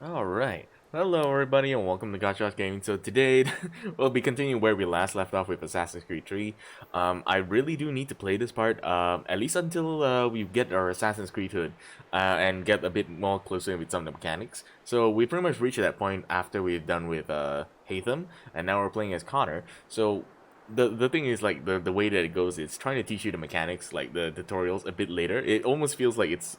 Alright, hello everybody and welcome to Gotcha Gaming. So today, we'll be continuing where we last left off with Assassin's Creed 3. I really do need to play this part, at least until we get our Assassin's Creed hood, and get a bit more closer with some of the mechanics. So we pretty much reached that point after we've done with Hatham, and now we're playing as Connor. So the thing is, like, the way that it goes, it's trying to teach you the mechanics, like the tutorials, a bit later. It almost feels like it's,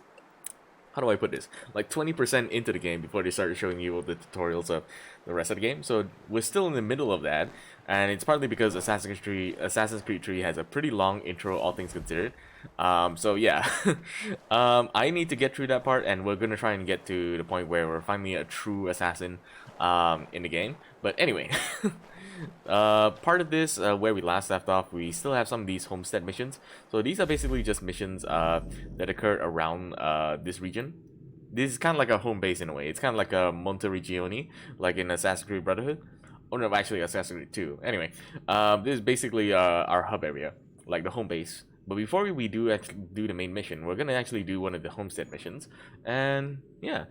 how do I put this? Like 20% into the game before they start showing you all the tutorials of the rest of the game. So we're still in the middle of that, and it's partly because Assassin's Creed 3 has a pretty long intro, all things considered. So yeah, I need to get through that part, and we're gonna try and get to the point where we're finally a true assassin in the game. But anyway. Part of this, where we last left off, we still have some of these homestead missions. So these are basically just missions that occur around this region. This is kind of like a home base in a way. It's kind of like a Monteregione, like in Assassin's Creed Brotherhood. Oh no, actually Assassin's Creed 2. Anyway, this is basically our hub area, like the home base. But before we do actually do the main mission, we're gonna actually do one of the homestead missions, and yeah,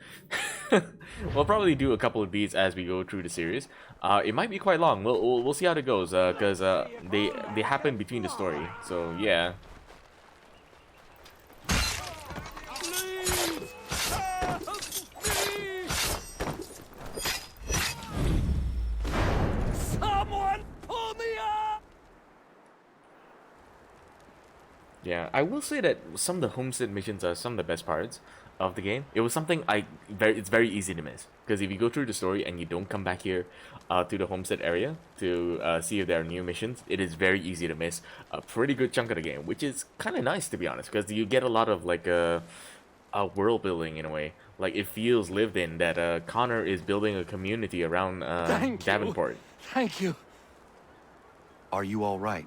we'll probably do a couple of these as we go through the series. It might be quite long. We'll see how it goes, cause they happen between the story. So yeah. Yeah, I will say that some of the homestead missions are some of the best parts of the game. It was something it's very easy to miss, because if you go through the story and you don't come back here to the homestead area to see if there are new missions, it is very easy to miss a pretty good chunk of the game, which is kind of nice, to be honest, because you get a lot of like world building in a way. Like, it feels lived in, that Connor is building a community around Davenport. Thank you. Are you all right?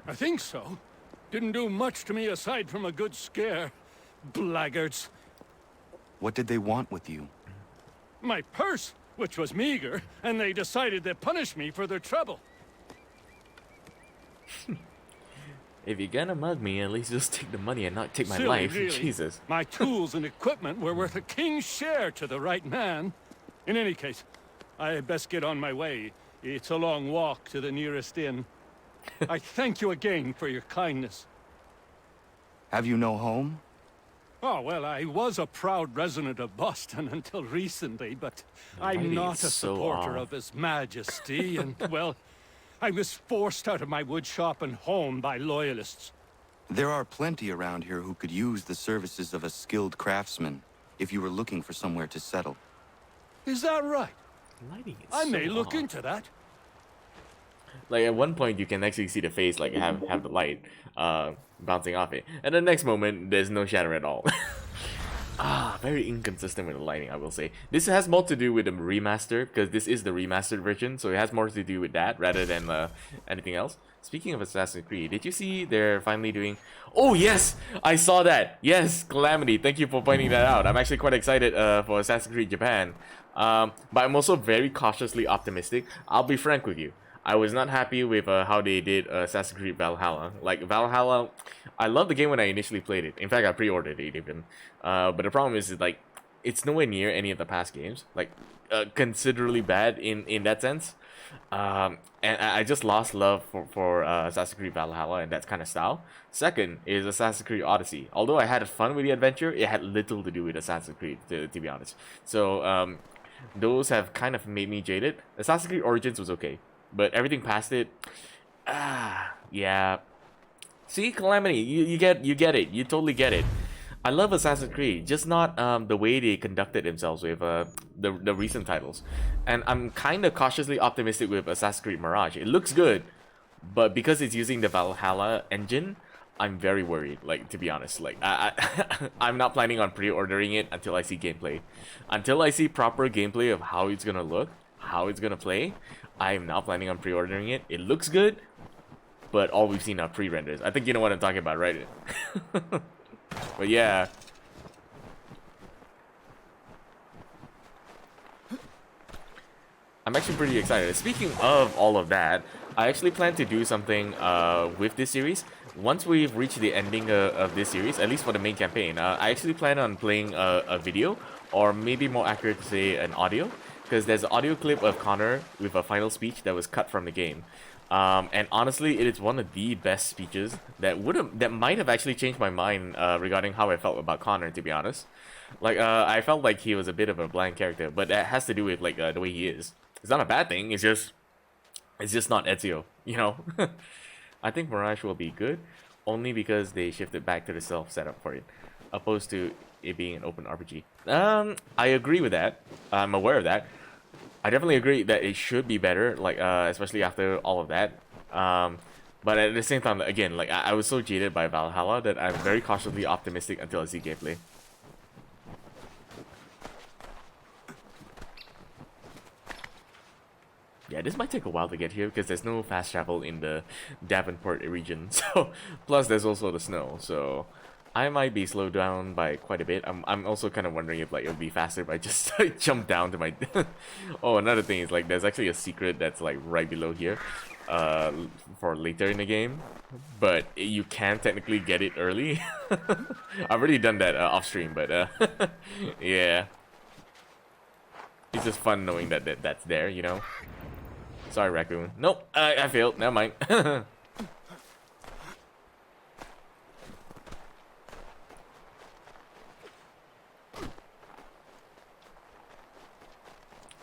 I think so. Didn't do much to me aside from a good scare. Blackguards. What did they want with you? My purse, which was meager, and they decided to punish me for their trouble. If you're gonna mug me, at least just take the money and not take my Silly, life. really. Jesus. My tools and equipment were worth a king's share to the right man. In any case, I had best get on my way. It's a long walk to the nearest inn. I thank you again for your kindness. Have you no home? Oh, well, I was a proud resident of Boston until recently, but I'm Mighty not a is so supporter off. of His Majesty, and, well, I was forced out of my woodshop and home by loyalists. There are plenty around here who could use the services of a skilled craftsman if you were looking for somewhere to settle. Is that right? Lighting is I may so look off. into that. Like, at one point you can actually see the face, like, have the light bouncing off it, and the next moment there's no shadow at all. Very inconsistent with the lighting, I will say. This has more to do with the remaster, because this is the remastered version, so it has more to do with that rather than anything else. Speaking of Assassin's Creed, did you see they're finally doing... Oh yes! I saw that! Yes, Calamity, thank you for pointing that out. I'm actually quite excited for Assassin's Creed Japan. But I'm also very cautiously optimistic. I'll be frank with you. I was not happy with how they did Assassin's Creed Valhalla. Like, Valhalla, I loved the game when I initially played it. In fact, I pre-ordered it even. But the problem is, like, it's nowhere near any of the past games. Like, considerably bad in that sense. And I just lost love for Assassin's Creed Valhalla and that kind of style. Second is Assassin's Creed Odyssey. Although I had fun with the adventure, it had little to do with Assassin's Creed, to be honest. So, those have kind of made me jaded. Assassin's Creed Origins was okay, but everything past it, yeah. See, Calamity, you get it. You totally get it. I love Assassin's Creed, just not the way they conducted themselves with the recent titles. And I'm kind of cautiously optimistic with Assassin's Creed Mirage. It looks good, but because it's using the Valhalla engine, I'm very worried, like, to be honest. Like, I'm not planning on pre-ordering it until I see gameplay. Until I see proper gameplay of how it's gonna look, how it's gonna play, I'm not planning on pre-ordering it. It looks good, but all we've seen are pre-renders. I think you know what I'm talking about, right? But yeah. I'm actually pretty excited. Speaking of all of that, I actually plan to do something with this series. Once we've reached the ending of this series, at least for the main campaign, I actually plan on playing a video, or maybe more accurate to say an audio, because there's an audio clip of Connor with a final speech that was cut from the game. And honestly, it is one of the best speeches that might have actually changed my mind regarding how I felt about Connor, to be honest. Like, I felt like he was a bit of a bland character, but that has to do with like the way he is. It's not a bad thing. It's just not Ezio, you know. I think Mirage will be good, only because they shifted back to the self setup for it, opposed to it being an open RPG. I agree with that. I'm aware of that. I definitely agree that it should be better, like especially after all of that. But at the same time, again, like I was so jaded by Valhalla that I'm very cautiously optimistic until I see gameplay. Yeah, this might take a while to get here because there's no fast travel in the Davenport region. So, plus there's also the snow. So, I might be slowed down by quite a bit. I'm also kind of wondering if like it would be faster if I just like, jump down to my. Oh, another thing is like there's actually a secret that's like right below here, for later in the game, but you can technically get it early. I've already done that off stream, but yeah, it's just fun knowing that's there, you know. Sorry, raccoon. Nope, I failed. Never mind.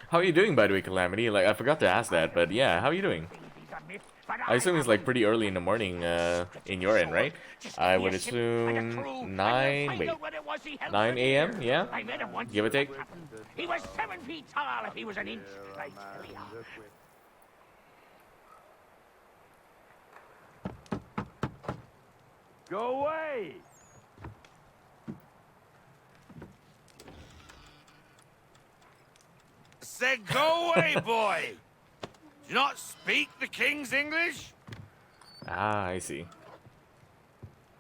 How are you doing, by the way, Calamity? Like, I forgot to ask that, but yeah, how are you doing? I assume it's like pretty early in the morning in your end, right? I would assume 9 a.m., yeah? Give or take? He was 7 feet tall if he was an inch. I tell ya. Go away! Said go away, boy! Do you not speak the King's English? Ah, I see.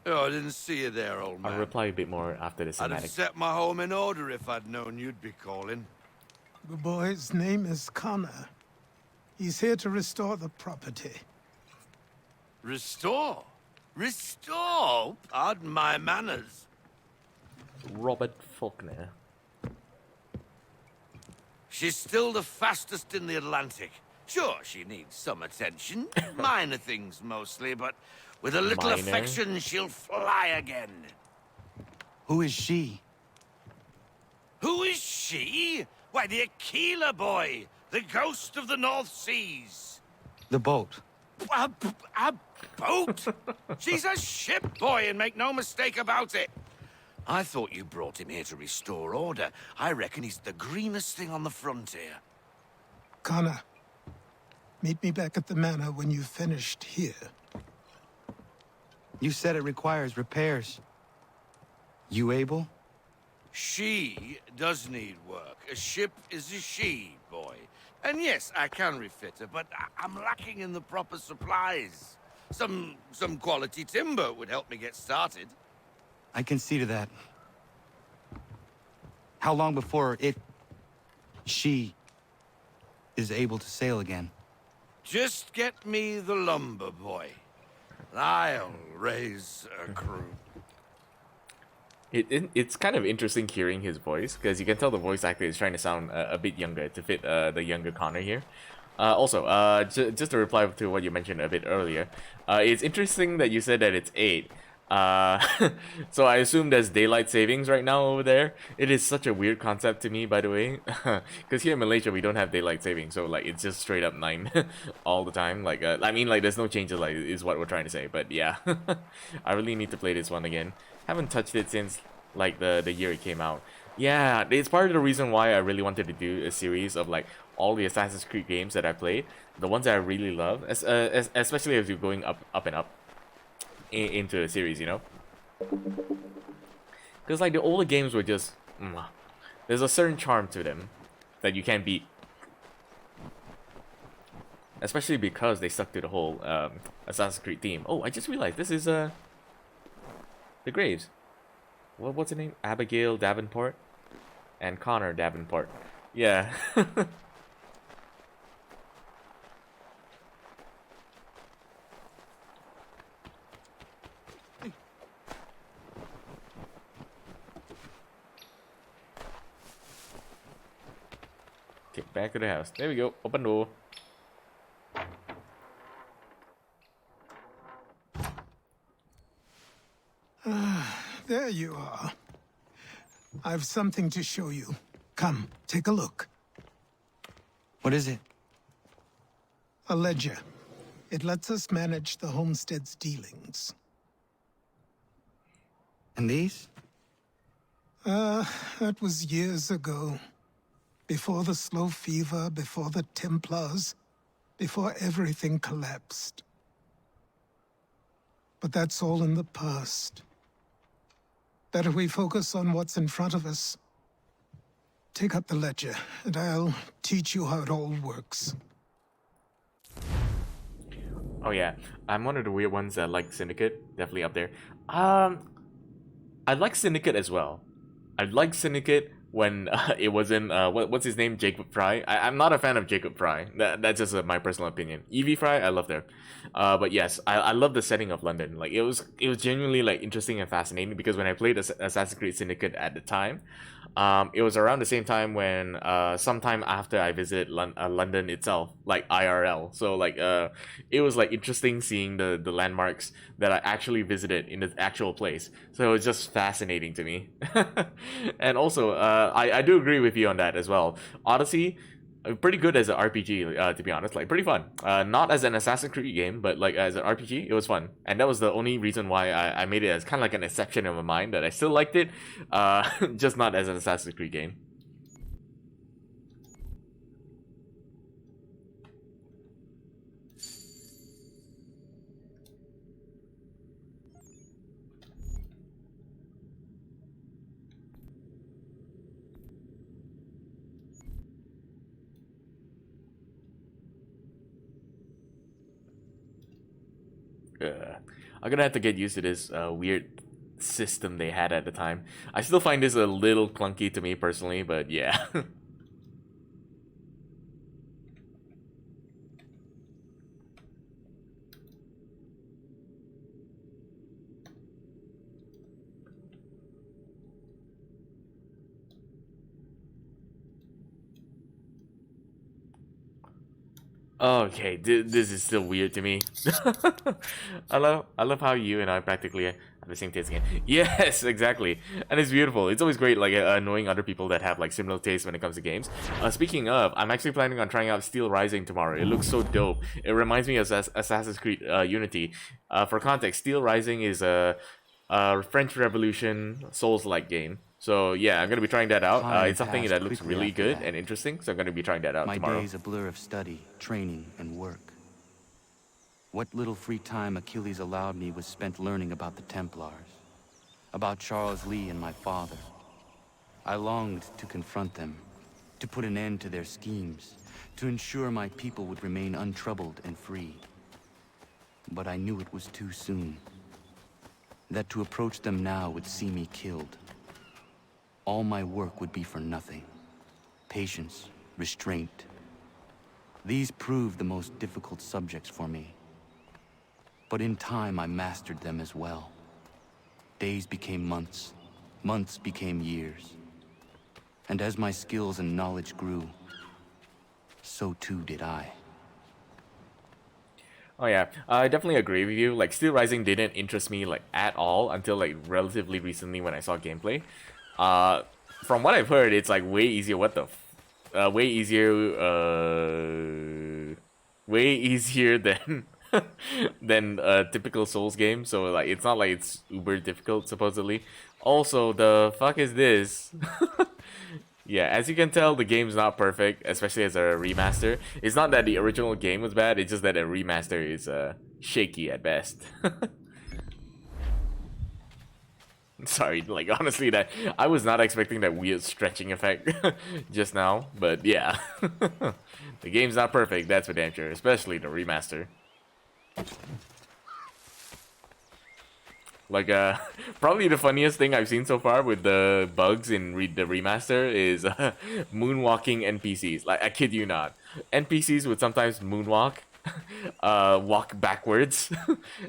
Oh, I didn't see you there, old man. I'll reply a bit more after the I'd have cinematic. set my home in order if I'd known you'd be calling. The boy's name is Connor. He's here to restore the property. Restore? Restore? Pardon my manners. Robert Faulkner. She's still the fastest in the Atlantic. Sure, she needs some attention. Minor things mostly, but with a little Minor? affection, she'll fly again. Who is she? Who is she? Why, the Aquila boy, the ghost of the North Seas. The boat. A boat? She's a ship boy, and make no mistake about it. I thought you brought him here to restore order. I reckon he's the greenest thing on the frontier. Connor, meet me back at the manor when you've finished here. You said it requires repairs. You able? She does need work. A ship is a she, boy. And yes, I can refit her, but I'm lacking in the proper supplies. Some quality timber would help me get started. I can see to that. How long before she is able to sail again? Just get me the lumber, boy. I'll raise a crew. It's kind of interesting hearing his voice, because you can tell the voice actor is trying to sound a bit younger to fit the younger Connor here. Also, just to reply to what you mentioned a bit earlier, it's interesting that you said that it's 8. So I assume there's daylight savings right now over there. It is such a weird concept to me, by the way, because here in Malaysia we don't have daylight savings, so like it's just straight up 9 all the time. Like I mean, like there's no changes, like is what we're trying to say. But yeah, I really need to play this one again. Haven't touched it since like the year it came out. Yeah, it's part of the reason why I really wanted to do a series of like all the Assassin's Creed games that I played, the ones that I really love, especially as you're going up and up into a series, you know. Because like the older games were just, there's a certain charm to them that you can't beat. Especially because they stuck to the whole Assassin's Creed theme. Oh, I just realized this is the graves. What's the name? Abigail Davenport and Connor Davenport. Yeah. back to the house. There we go. Open door. There you are. I've something to show you. Come, take a look. What is it? A ledger. It lets us manage the homestead's dealings. And these? That was years ago. Before the slow fever, before the Templars, before everything collapsed. But that's all in the past. Better we focus on what's in front of us. Take up the ledger, and I'll teach you how it all works. Oh yeah, I'm one of the weird ones that like Syndicate. Definitely up there. I like Syndicate as well. I like Syndicate when it was in what's his name, Jacob Fry. I'm not a fan of Jacob Fry. That's just my personal opinion. Evie Fry, I love her. But yes, I love the setting of London. Like it was genuinely like interesting and fascinating because when I played Assassin's Creed Syndicate at the time, it was around the same time when sometime after I visited London itself, like IRL. So like it was like interesting seeing the landmarks that I actually visited in the actual place. So it was just fascinating to me. And also I do agree with you on that as well. Odyssey, pretty good as an RPG, to be honest. Like pretty fun. Not as an Assassin's Creed game, but like as an RPG, it was fun. And that was the only reason why I made it as kind of like an exception in my mind that I still liked it, just not as an Assassin's Creed game. I'm gonna have to get used to this weird system they had at the time. I still find this a little clunky to me personally, but yeah. Okay, this is still weird to me. I love how you and I practically have the same taste again. Yes, exactly, and it's beautiful. It's always great, like knowing other people that have like similar tastes when it comes to games. Speaking of, I'm actually planning on trying out Steel Rising tomorrow. It looks so dope. It reminds me of Assassin's Creed Unity. For context, Steel Rising is a French Revolution Souls-like game. So yeah, I'm gonna be trying that out. It's something that looks really good and interesting, so I'm gonna be trying that out tomorrow. My days a blur of study, training, and work. What little free time Achilles allowed me was spent learning about the Templars, about Charles Lee and my father. I longed to confront them, to put an end to their schemes, to ensure my people would remain untroubled and free. But I knew it was too soon, that to approach them now would see me killed. All my work would be for nothing. Patience, restraint. These proved the most difficult subjects for me. But in time, I mastered them as well. Days became months. Months became years. And as my skills and knowledge grew, so too did I. Oh yeah, I definitely agree with you. Like Steel Rising didn't interest me like at all until like relatively recently when I saw gameplay. From what I've heard, it's like way easier. Way easier than than a typical Souls game. So like, it's not like it's uber difficult supposedly. Also, the fuck is this? Yeah, as you can tell, the game's not perfect, especially as a remaster. It's not that the original game was bad, it's just that a remaster is shaky at best. Sorry, like honestly, that I was not expecting that weird stretching effect just now, but yeah. The game's not perfect, that's for damn sure, especially the remaster. Like, probably the funniest thing I've seen so far with the bugs in the remaster is moonwalking NPCs. Like, I kid you not. NPCs would sometimes moonwalk, walk backwards.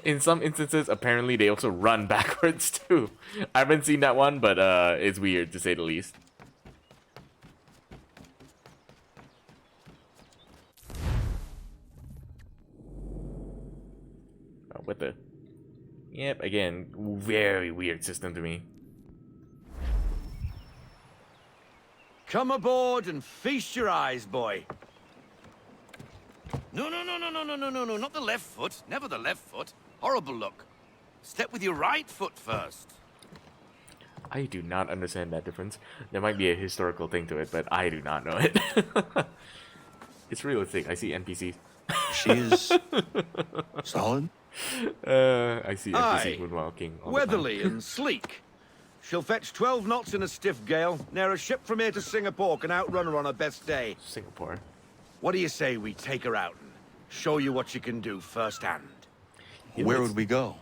In some instances, apparently they also run backwards too. I haven't seen that one, but it's weird to say the least. What the? Yep, again, very weird system to me. Come aboard and feast your eyes, boy. No, not the left foot. Never the left foot. Horrible look. Step with your right foot first. I do not understand that difference. There might be a historical thing to it, but I do not know it. It's realistic. I see NPCs. She is solid. I see NPCs Aye. moonwalking all the time. Weatherly and sleek. She'll fetch 12 knots in a stiff gale. Ne'er a ship from here to Singapore can outrun her on her best day. Singapore. What do you say we take her out and show you what she can do firsthand? Where would we go?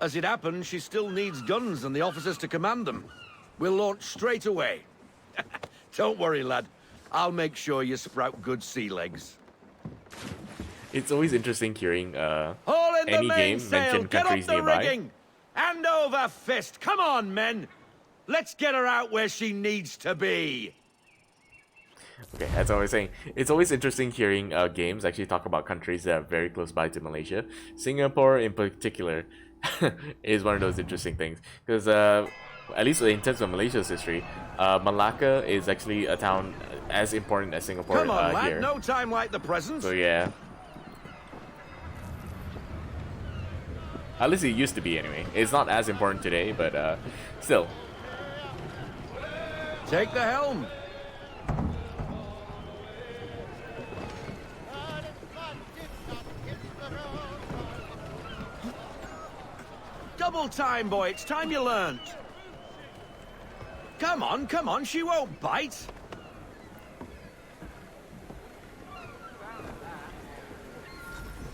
As it happens, she still needs guns and the officers to command them. We'll launch straight away. Don't worry, lad. I'll make sure you sprout good sea legs. It's always interesting hearing All in any the game mainsail. mention Get up countries the nearby. rigging. Hand over fist. Come on, men. Let's get her out where she needs to be. Okay, that's what I was saying. It's always interesting hearing games actually talk about countries that are very close by to Malaysia. Singapore, in particular, is one of those interesting things because, at least in terms of Malaysia's history, Malacca is actually a town as important as Singapore Come on, lad. here. No time like the present. So yeah, at least it used to be anyway. It's not as important today, but still. Take the helm. Double time, boy. It's time you learned. Come on. She won't bite.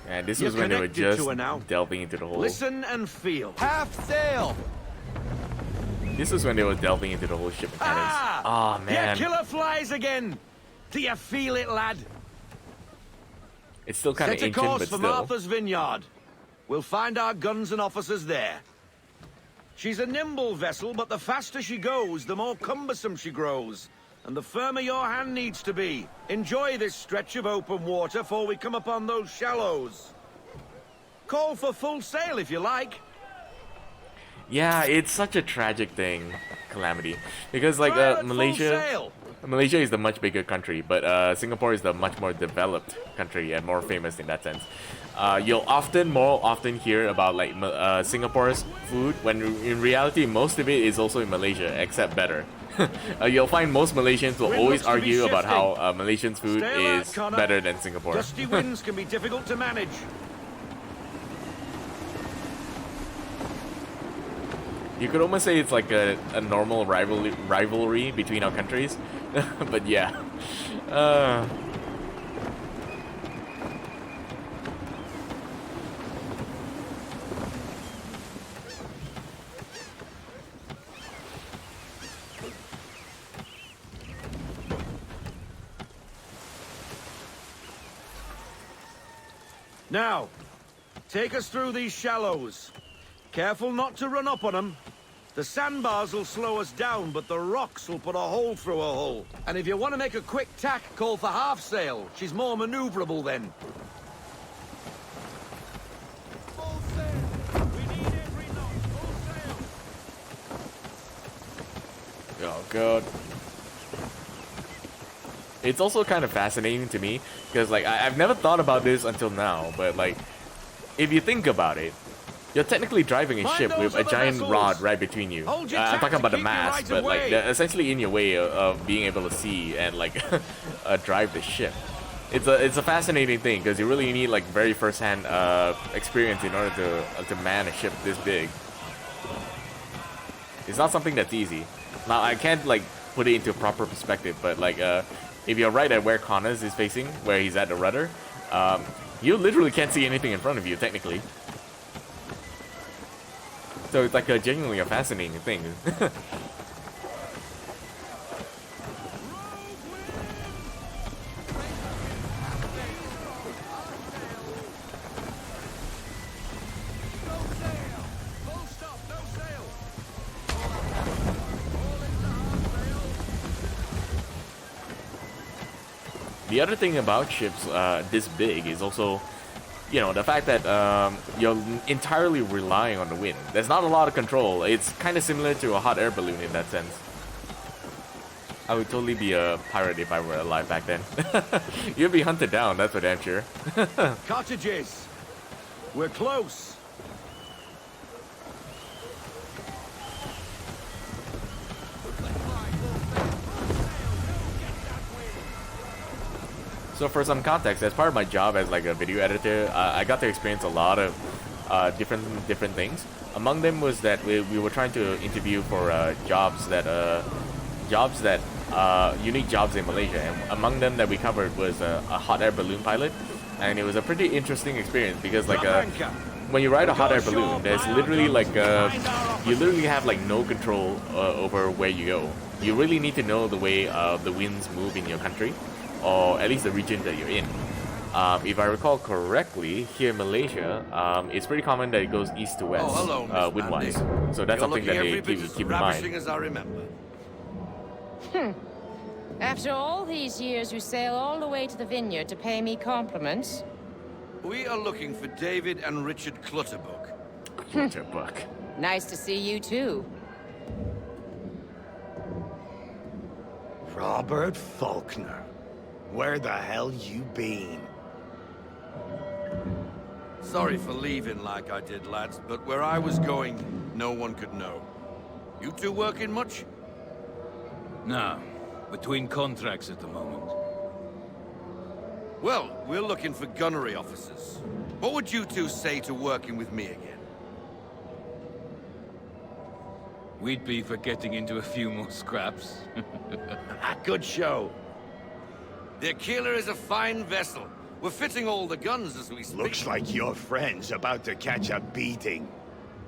And this You're was when they were connected just to her now. delving into the whole. Listen and feel. Half sail. This was when they were delving into the whole ship mechanics. Ah! Oh man, Your killer flies again. Do you feel it, lad? it's still kind of Set a ancient, course but for still. Martha's Vineyard. We'll find our guns and officers there. She's a nimble vessel, but the faster she goes, the more cumbersome she grows. And the firmer your hand needs to be. Enjoy this stretch of open water before we come upon those shallows. Call for full sail if you like. Yeah, it's such a tragic thing, Calamity, because like Fire at full Malaysia. sail. Malaysia is the much bigger country, but Singapore is the much more developed country and more famous in that sense. You'll more often hear about like Singapore's food when in reality most of it is also in Malaysia, except better. You'll find most Malaysians will Wind always looks to be argue about how shifting. Malaysians' food Stay alert, is Connor. better than Singapore. Gusty winds can be difficult to manage. You could almost say it's like a normal rivalry between our countries, but yeah. Now, take us through these shallows. Careful not to run up on them. The sandbars will slow us down, but the rocks will put a hole through a hull. And if you want to make a quick tack, call for half sail. She's more maneuverable then. Full sail. We need every knot. Full sail. Oh god. It's also kind of fascinating to me because like I've never thought about this until now, but like if you think about it, you're technically driving a Mind ship those with a other giant vessels. rod right between you. Hold your I'm tack talking to about the keep your mast, right but of like way. they're essentially in your way of being able to see and like drive the ship. It's a fascinating thing because you really need like very first-hand experience in order to man a ship this big. It's not something that's easy. Now I can't like put it into proper perspective, but like if you're right at where Connors is facing, where he's at the rudder, you literally can't see anything in front of you technically. So it's like genuinely a fascinating thing. The other thing about ships this big is also you know, the fact that you're entirely relying on the wind. There's not a lot of control. It's kind of similar to a hot air balloon in that sense. I would totally be a pirate if I were alive back then. You'd be hunted down, that's for damn sure. Cottages! We're close! So for some context, as part of my job as like a video editor, I got to experience a lot of different things. Among them was that we were trying to interview for jobs that unique jobs in Malaysia, and among them that we covered was a hot air balloon pilot, and it was a pretty interesting experience because like when you ride a hot air balloon, there's literally like you literally have like no control over where you go. You really need to know the way the winds move in your country, or at least the region that you're in. If I recall correctly, here in Malaysia, it's pretty common that it goes east to west, wind-wise. So that's something that they keep in mind. As I remember. After all these years, you sail all the way to the vineyard to pay me compliments? We are looking for David and Richard Clutterbuck. Clutterbuck. Nice to see you, too. Robert Faulkner. Where the hell you been? Sorry for leaving like I did, lads, but where I was going, no one could know. You two working much? No. Between contracts at the moment. Well, we're looking for gunnery officers. What would you two say to working with me again? We'd be for getting into a few more scraps. Good show. The Aquila is a fine vessel. We're fitting all the guns as we speak. Looks like your friend's about to catch a beating.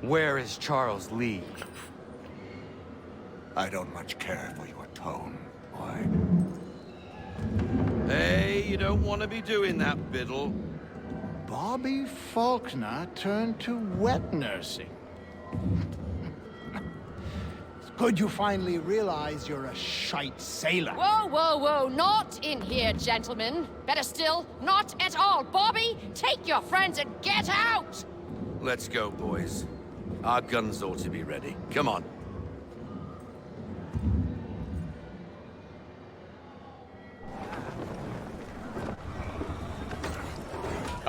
Where is Charles Lee? I don't much care for your tone, boy. Hey, you don't want to be doing that, Biddle. Bobby Faulkner turned to wet nursing. It's good you finally realize you're a shite sailor. Whoa, whoa, whoa, not in here, gentlemen. Better still, not at all. Bobby, take your friends and get out! Let's go, boys. Our guns ought to be ready. Come on.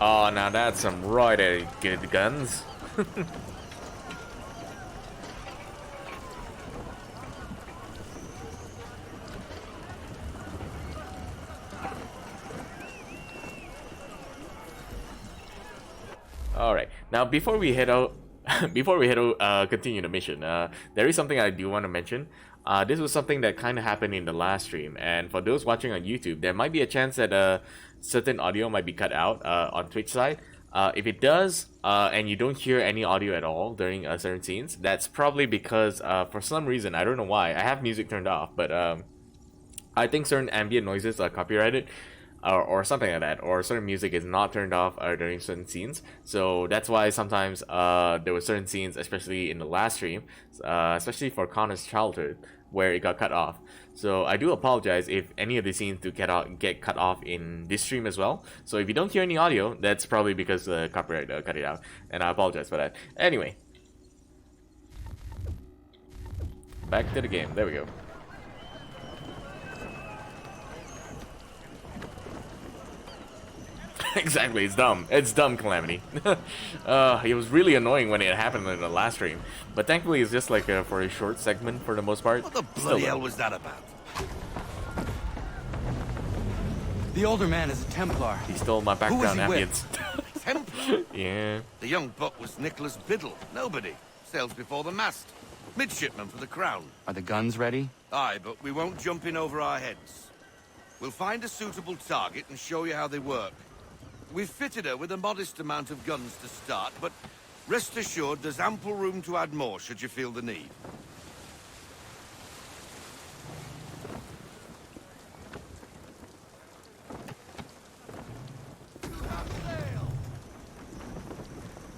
Oh, now that's some right good guns. All right. Now, before we head out, continue the mission. There is something I do want to mention. This was something that kind of happened in the last stream, and for those watching on YouTube, there might be a chance that certain audio might be cut out on Twitch side. If it does, and you don't hear any audio at all during certain scenes, that's probably because for some reason, I don't know why, I have music turned off, but I think certain ambient noises are copyrighted. Or something like that, or certain music is not turned off during certain scenes. So that's why sometimes there were certain scenes, especially in the last stream, especially for Connor's childhood, where it got cut off. So I do apologize if any of the scenes do get cut off in this stream as well. So if you don't hear any audio, that's probably because the copyright cut it out, and I apologize for that. Anyway, back to the game. There we go. Exactly, it's dumb. It's dumb, Calamity. It was really annoying when it happened in the last stream, but thankfully it's just like for a short segment for the most part. What the bloody hell was that about? The older man is a Templar. He stole my background ambience. Templar? Yeah. The young buck was Nicholas Biddle. Nobody. Sails before the mast. Midshipman for the Crown. Are the guns ready? Aye, but we won't jump in over our heads. We'll find a suitable target and show you how they work. We've fitted her with a modest amount of guns to start, but rest assured there's ample room to add more should you feel the need.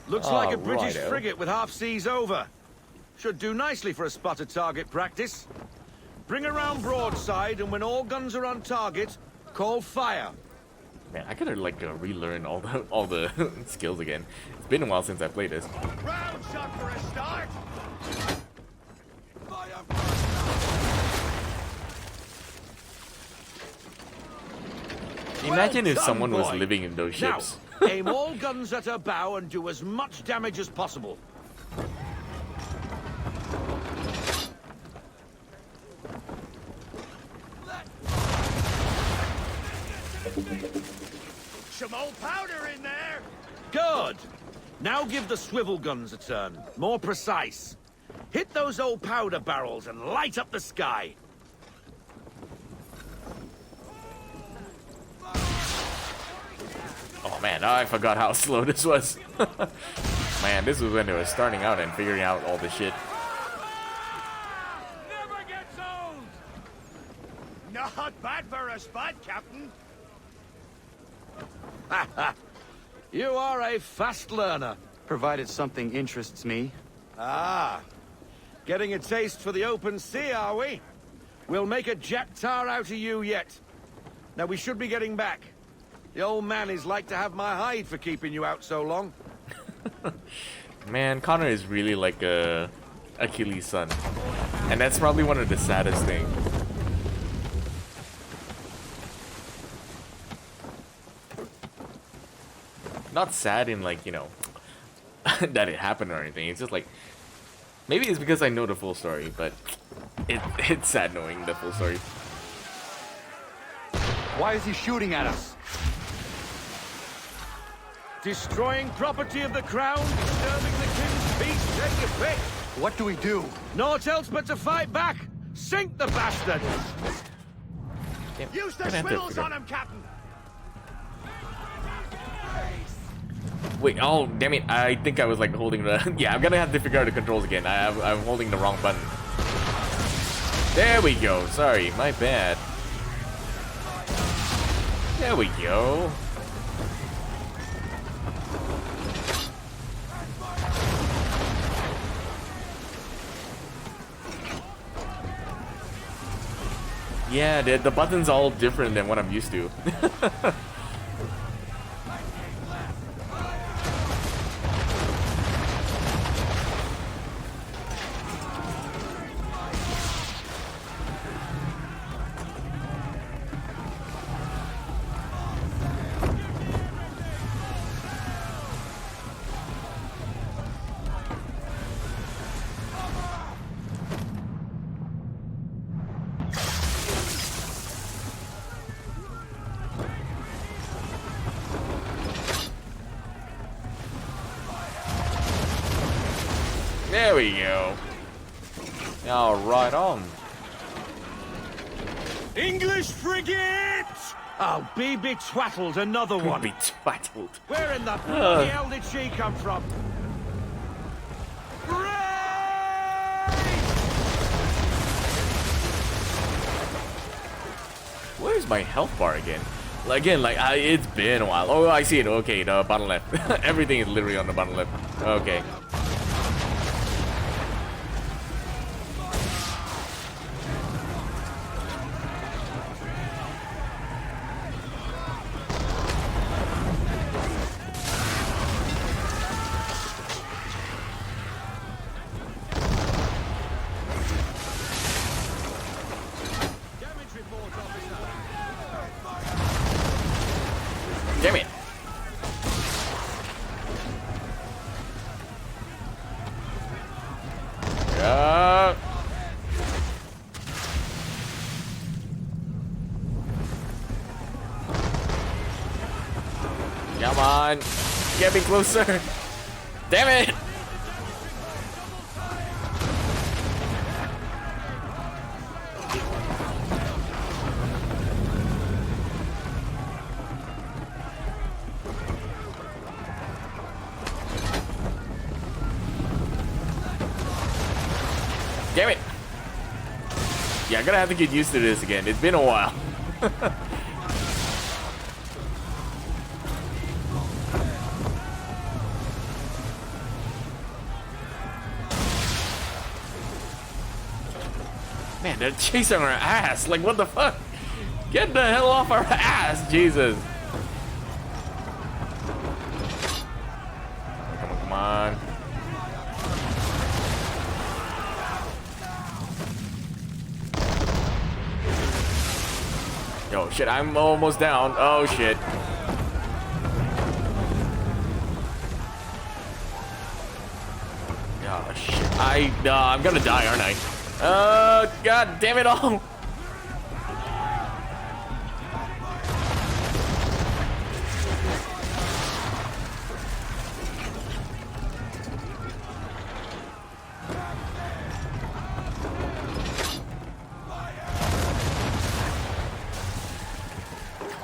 Looks like a British righto. frigate with half seas over. Should do nicely for a spotted target practice. Bring around broadside, and when all guns are on target, call fire. Man, I gotta like relearn all the skills again. It's been a while since I played this. Round shot for a start. Imagine if Well done, someone was boy. living in those Now, ships. aim all guns at her bow and do as much damage as possible. Some old powder in there. Good. Now give the swivel guns a turn. More precise. Hit those old powder barrels and light up the sky. Oh man, I forgot how slow this was. Man, this was when they were starting out and figuring out all the shit. Never gets old. Not bad for a spud, Captain. You are a fast learner. Provided something interests me. Ah. Getting a taste for the open sea, are we? We'll make a jack tar out of you yet. Now we should be getting back. The old man is like to have my hide for keeping you out so long. Man, Connor is really like a Achilles' son. And that's probably one of the saddest things. Not sad in like, you know, that it happened or anything. It's just like, maybe it's because I know the full story, but it's sad knowing the full story. Why is he shooting at us? Destroying property of the crown, disturbing the king's peace, take your pick. What do we do? Naught else but to fight back. Sink the bastard. Damn, Use the gonna have to swivels figure- on him, Captain. Wait, oh damn it! I think I was like holding the. Yeah, I'm gonna have to figure out the controls again. I'm holding the wrong button. There we go. Sorry, my bad. There we go. Yeah, the button's all different than what I'm used to. There we go. All right on. English frigate! Oh, be betwattled, another one. Be twattled. Where in the bloody hell did she come from? Where's my health bar again? Again, like it's been a while. Oh, I see it. Okay, the bottom left. Everything is literally on the bottom left. Okay. Damn it. Come on. Get me closer. Damn it. Damn it! Yeah, I'm gonna have to get used to this again. It's been a while. Man, they're chasing our ass. Like, what the fuck? Get the hell off our ass, Jesus. on. Yo, shit, I'm almost down. Oh, shit. Oh, shit. I'm gonna die, aren't I? God damn it all.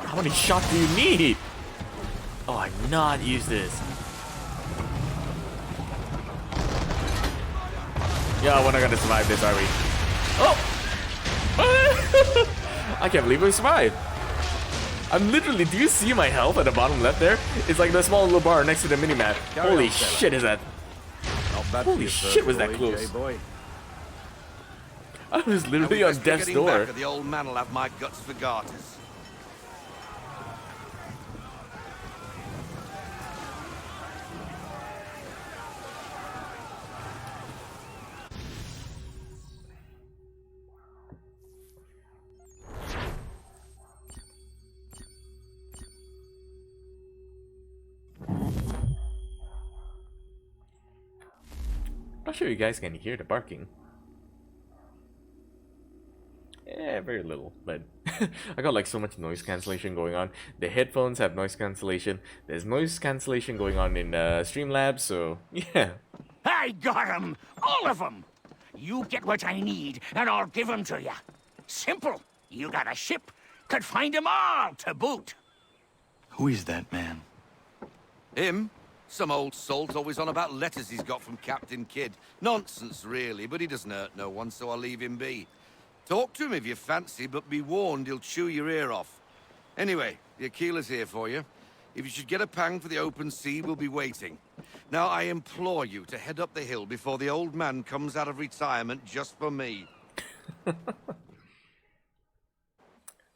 How many shots do you need? Oh, I've not used this. Yeah, we're not gonna survive this, are we? Oh! I can't believe we survived. I'm literally, do you see my health at the bottom left there? It's like the small little bar next to the minimap. Holy shit, is that? Holy shit, was that close? boy. I was literally on death's door. The old man will have my guts for garters. Not sure you guys can hear the barking. Yeah, very little, but I got like so much noise cancellation going on. The headphones have noise cancellation. There's noise cancellation going on in Streamlabs, so yeah. I got 'em! All of 'em! You get what I need, and I'll give 'em to you. Simple. You got a ship, could find 'em all to boot. Who is that man? Him? Some old salt always on about letters he's got from Captain Kidd. Nonsense, really, but he doesn't hurt no one, so I'll leave him be. Talk to him if you fancy, but be warned he'll chew your ear off. Anyway, the Aquila's here for you. If you should get a pang for the open sea, we'll be waiting. Now, I implore you to head up the hill before the old man comes out of retirement just for me.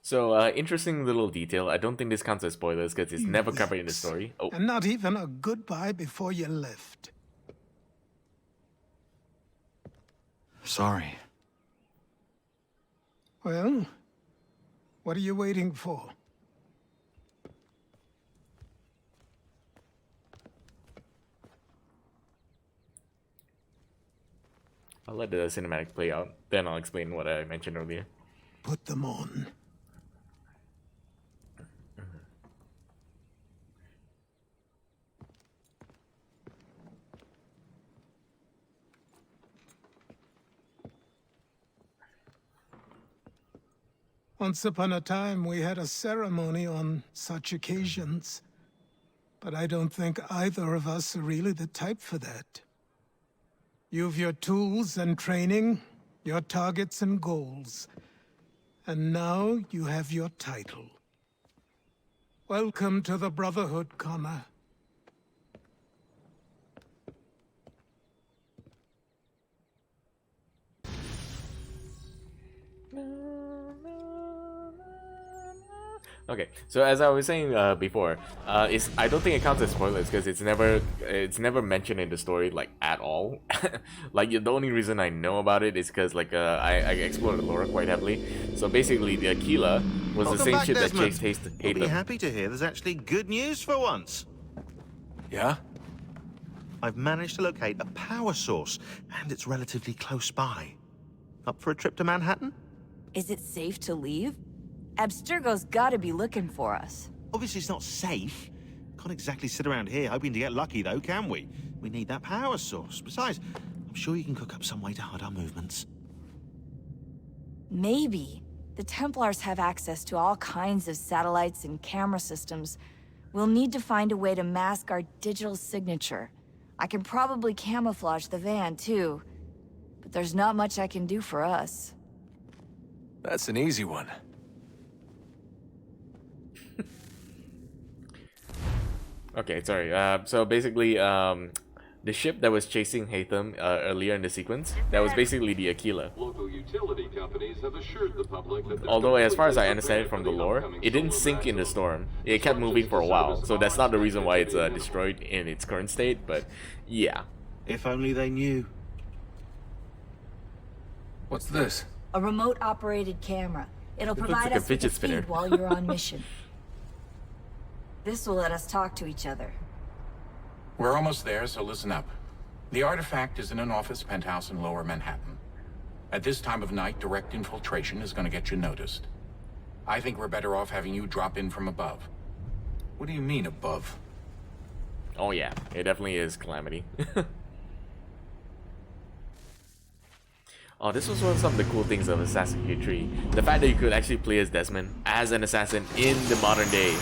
So, interesting little detail. I don't think this counts as spoilers because it's never covered in the story. Oh. And not even a goodbye before you left. Sorry. Well, what are you waiting for? I'll let the cinematic play out, then I'll explain what I mentioned earlier. Put them on. Once upon a time, we had a ceremony on such occasions. But I don't think either of us are really the type for that. You've your tools and training, your targets and goals. And now you have your title. Welcome to the Brotherhood, Connor. Okay, so as I was saying before, I don't think it counts as spoilers because it's never mentioned in the story like at all. Like the only reason I know about it is because like I explored the lore quite heavily. So basically, the Aquila was the same shit that Chase hated. I'll be happy to hear there's actually good news for once. Yeah? I've managed to locate a power source, and it's relatively close by. Up for a trip to Manhattan? Is it safe to leave? Abstergo's gotta be looking for us. Obviously it's not safe. Can't exactly sit around here hoping to get lucky though, can we? We need that power source. Besides, I'm sure you can cook up some way to hide our movements. Maybe. The Templars have access to all kinds of satellites and camera systems. We'll need to find a way to mask our digital signature. I can probably camouflage the van too. But there's not much I can do for us. That's an easy one. Okay, sorry. So basically, the ship that was chasing Hatham earlier in the sequence, that was basically the Aquila. Local utility companies have assured the public that Although, as far as I understand it from the lore, it didn't sink in the storm. It kept moving for a while, so that's not the reason why it's destroyed in its current state, but yeah. If only they knew. What's this? A remote-operated camera. It'll It looks provide like a us with a fidget spinner. feed while you're on mission. This will let us talk to each other. We're almost there, so listen up. The artifact is in an office penthouse in Lower Manhattan. At this time of night, direct infiltration is going to get you noticed. I think we're better off having you drop in from above. What do you mean, above? Oh yeah, it definitely is Calamity. Oh, this was one of some of the cool things of Assassin's Creed 3. The fact that you could actually play as Desmond, as an assassin in the modern day.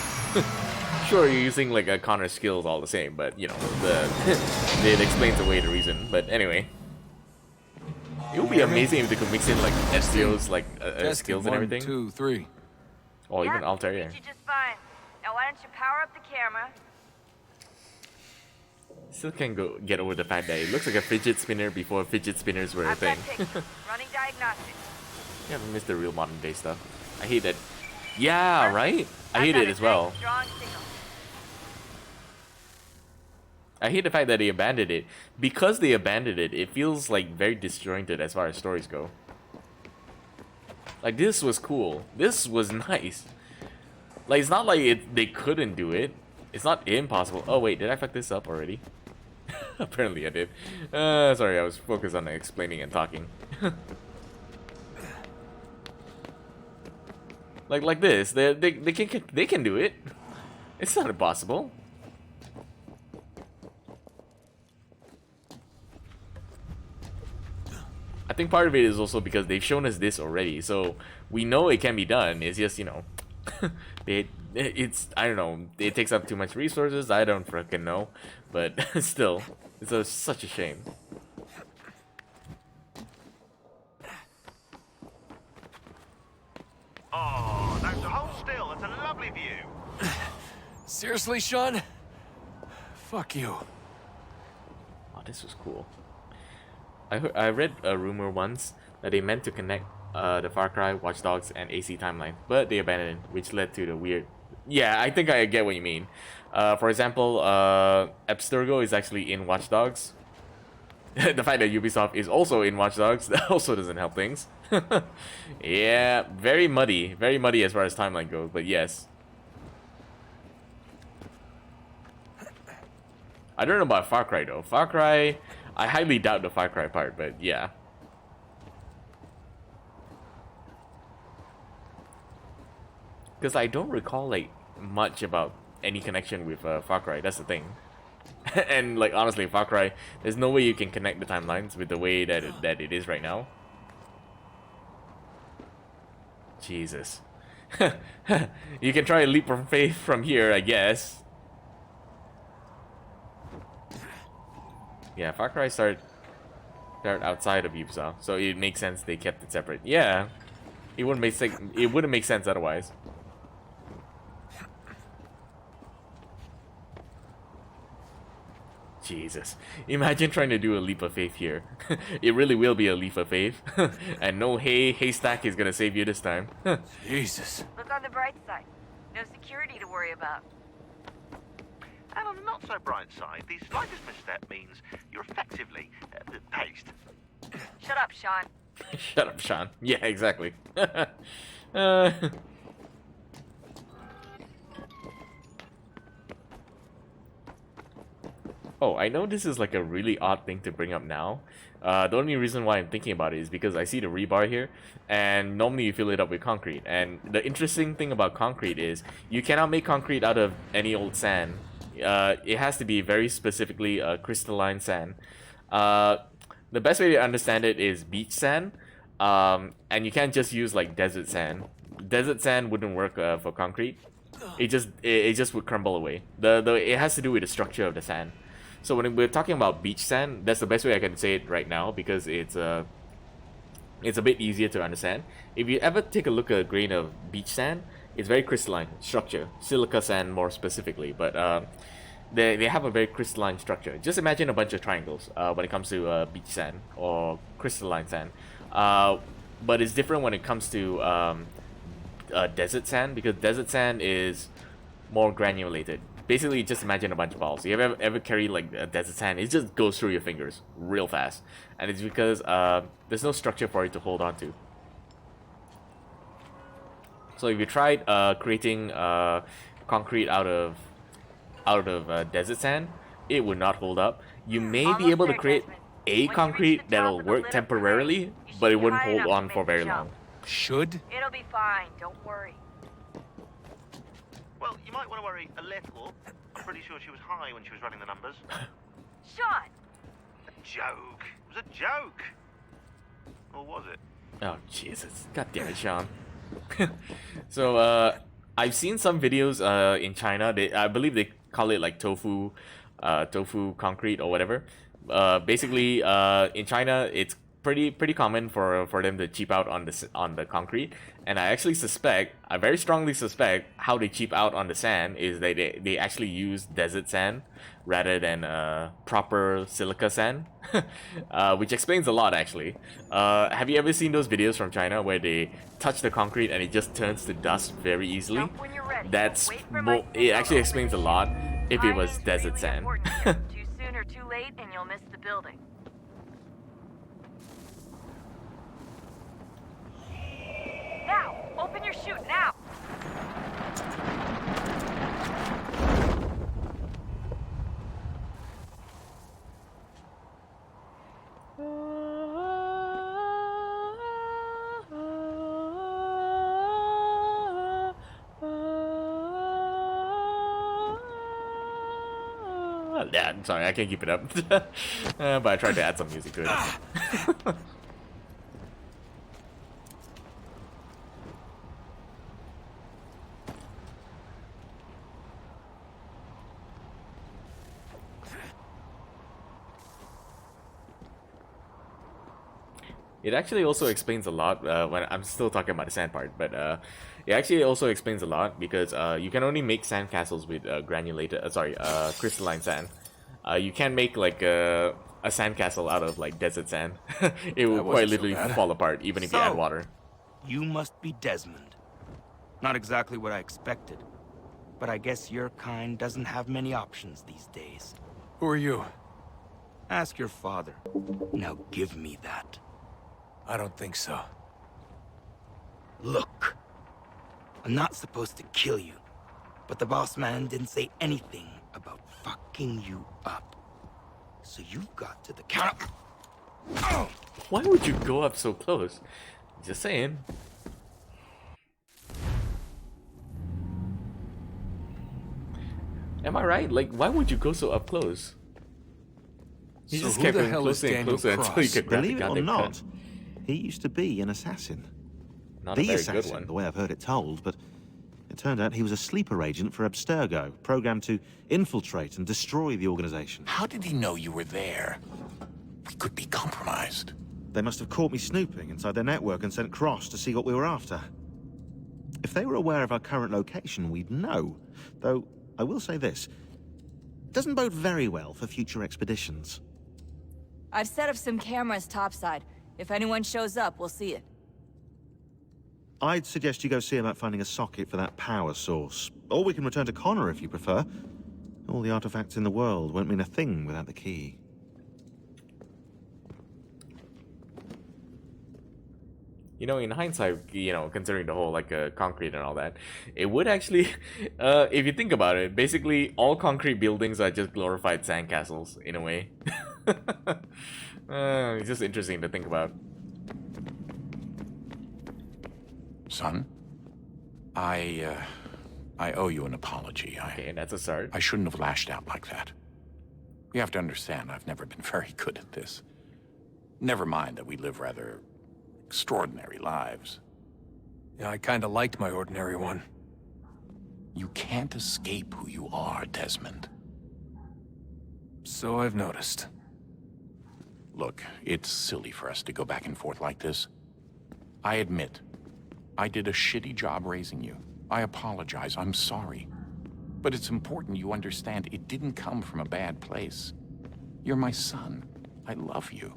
Sure, you're using like a Connor's skills all the same, but you know, it explains away the reason. But anyway, it would be amazing if they could mix in like Ezio's like skills and everything. 1, 2, 3. Or even Altair. You just fine. Now why don't you power up the camera? Still can't get over the fact that it looks like a fidget spinner before fidget spinners were a thing. Running diagnostics. Yeah, I miss the real modern day stuff. I hate that. Yeah, right? I hate it as well. I hate the fact that they abandoned it. Because they abandoned it, it feels like very disjointed as far as stories go. Like, this was cool. This was nice. Like, it's not like they couldn't do it. It's not impossible. Oh, wait, did I fuck this up already? Apparently I did. Sorry, I was focused on explaining and talking. like this. They can do it. It's not impossible. I think part of it is also because they've shown us this already, so we know it can be done. It's just, you know, it's I don't know. It takes up too much resources. I don't freaking know, but still, it's such a shame. Oh, that's hold still. It's a lovely view. Seriously, Sean? Fuck you. Oh, this was cool. I read a rumor once that they meant to connect the Far Cry, Watch Dogs, and AC timeline, but they abandoned it, which led to the weird... Yeah, I think I get what you mean. For example, Abstergo is actually in Watch Dogs. The fact that Ubisoft is also in Watch Dogs, that also doesn't help things. Yeah, very muddy as far as timeline goes, but yes. I don't know about Far Cry though. Far Cry, I highly doubt the Far Cry part, but yeah. Because I don't recall like much about any connection with Far Cry, that's the thing. And like honestly, Far Cry, there's no way you can connect the timelines with the way that it is right now. Jesus. You can try a leap of faith from here, I guess. Yeah, Far Cry started outside of Ubisoft, so it makes sense they kept it separate. Yeah, it wouldn't make sense otherwise. Jesus, imagine trying to do a leap of faith here. It really will be a leap of faith, and no haystack is gonna save you this time. Jesus. Look on the bright side. No security to worry about. And on the not so bright side, the slightest misstep means you're effectively paced. Shut up, Sean. Shut up, Sean. Yeah, exactly. Oh, I know this is like a really odd thing to bring up now. The only reason why I'm thinking about it is because I see the rebar here, and normally you fill it up with concrete. And the interesting thing about concrete is you cannot make concrete out of any old sand. It has to be very specifically crystalline sand. The best way to understand it is beach sand, and you can't just use like desert sand. Desert sand wouldn't work for concrete. It just would crumble away. It has to do with the structure of the sand. So when we're talking about beach sand, that's the best way I can say it right now because it's a bit easier to understand. If you ever take a look at a grain of beach sand, it's very crystalline structure, silica sand more specifically. But they have a very crystalline structure. Just imagine a bunch of triangles when it comes to beach sand or crystalline sand. But it's different when it comes to desert sand, because desert sand is more granulated. Basically, just imagine a bunch of balls. You ever carry like a desert sand? It just goes through your fingers real fast, and it's because there's no structure for it to hold on to. So if you tried creating concrete out of desert sand, it would not hold up. You may be able to create a concrete that'll work temporarily, but it wouldn't hold on for very long. Should? It'll be fine, don't worry. Well, you might want to worry a little. I'm pretty sure she was high when she was running the numbers. Sean! A joke. It was a joke. Or was it? Oh, Jesus. God damn it, Sean. So, I've seen some videos in China. I believe they call it like tofu concrete or whatever. Basically, in China, it's pretty common for them to cheap out on the concrete. And I very strongly suspect how they cheap out on the sand is they actually use desert sand rather than proper silica sand, which explains a lot actually. Have you ever seen those videos from China where they touch the concrete and it just turns to dust very easily? It actually explains a lot if it was desert sand. Too soon or too late and you'll miss the building. Now! Open your chute, now! Yeah, I'm sorry, I can't keep it up. But I tried to add some music to it. It actually also explains a lot when I'm still talking about the sand part, but it actually also explains a lot because you can only make sand castles with crystalline sand. You can't make like a sand castle out of like desert sand. It will quite literally fall apart even if you add water. You must be Desmond. Not exactly what I expected, but I guess your kind doesn't have many options these days. Who are you? Ask your father. Now give me that. I don't think so. Look, I'm not supposed to kill you, but the boss man didn't say anything about fucking you up. So you've got to the count. Why would you go up so close? Just saying. Am I right? Like, why would you go so up close? He So just who kept the getting hell is closer and Daniel closer until he Cross? could grab the Believe it or goddamn not, gun. he used to be an assassin. Not a The very assassin, good one. the way I've heard it told, but it turned out he was a sleeper agent for Abstergo, programmed to infiltrate and destroy the organization. How did he know you were there? We could be compromised. They must have caught me snooping inside their network and sent Cross to see what we were after. If they were aware of our current location, we'd know. Though, I will say this. It doesn't bode very well for future expeditions. I've set up some cameras topside. If anyone shows up, we'll see it. I'd suggest you go see about finding a socket for that power source. Or we can return to Connor if you prefer. All the artifacts in the world won't mean a thing without the key. You know, in hindsight, you know, considering the whole like concrete and all that, it would actually, if you think about it, basically all concrete buildings are just glorified sandcastles in a way. It's just interesting to think about. Son, I owe you an apology. Okay, that's a start. I shouldn't have lashed out like that. You have to understand, I've never been very good at this. Never mind that we live rather extraordinary lives. Yeah, I kinda liked my ordinary one. You can't escape who you are, Desmond. So I've noticed. Look, it's silly for us to go back and forth like this. I admit, I did a shitty job raising you. I apologize, I'm sorry. But it's important you understand it didn't come from a bad place. You're my son. I love you.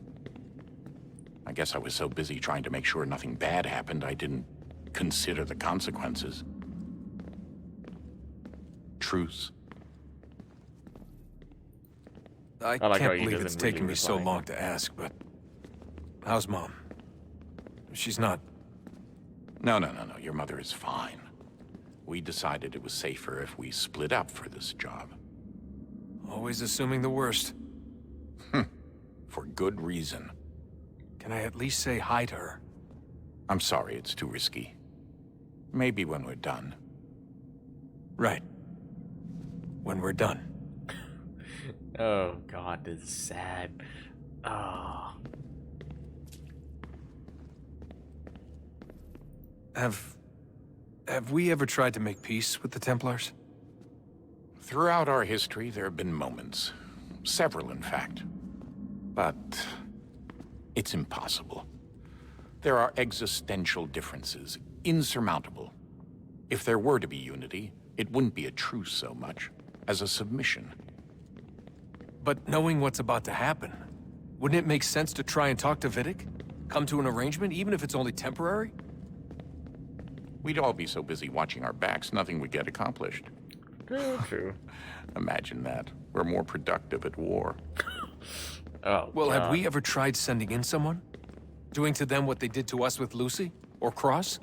I guess I was so busy trying to make sure nothing bad happened, I didn't consider the consequences. Truce. I like how can't he believe it's doesn't taken really me so reply. long to ask, but... How's Mom? She's not... No. Your mother is fine. We decided it was safer if we split up for this job. Always assuming the worst. For good reason. Can I at least say hi to her? I'm sorry, it's too risky. Maybe when we're done. Right. When we're done. Oh god, this is sad. Oh. Have we ever tried to make peace with the Templars? Throughout our history, there have been moments. Several, in fact. But it's impossible. There are existential differences, insurmountable. If there were to be unity, it wouldn't be a truce so much as a submission. But knowing what's about to happen, wouldn't it make sense to try and talk to Vidic? Come to an arrangement, even if it's only temporary? We'd all be so busy watching our backs, nothing would get accomplished. True. Imagine that. We're more productive at war. Oh, well, God. have we ever tried sending in someone? Doing to them what they did to us with Lucy? Or Cross?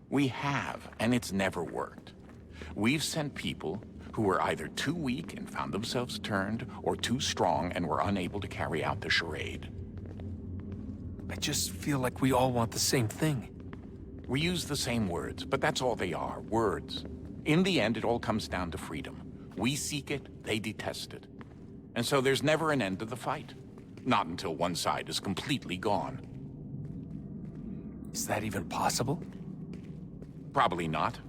We have, and it's never worked. We've sent people who were either too weak and found themselves turned, or too strong and were unable to carry out the charade. I just feel like we all want the same thing. We use the same words, but that's all they are, words. In the end, it all comes down to freedom. We seek it, they detest it. And so there's never an end to the fight. Not until one side is completely gone. Is that even possible? Probably not.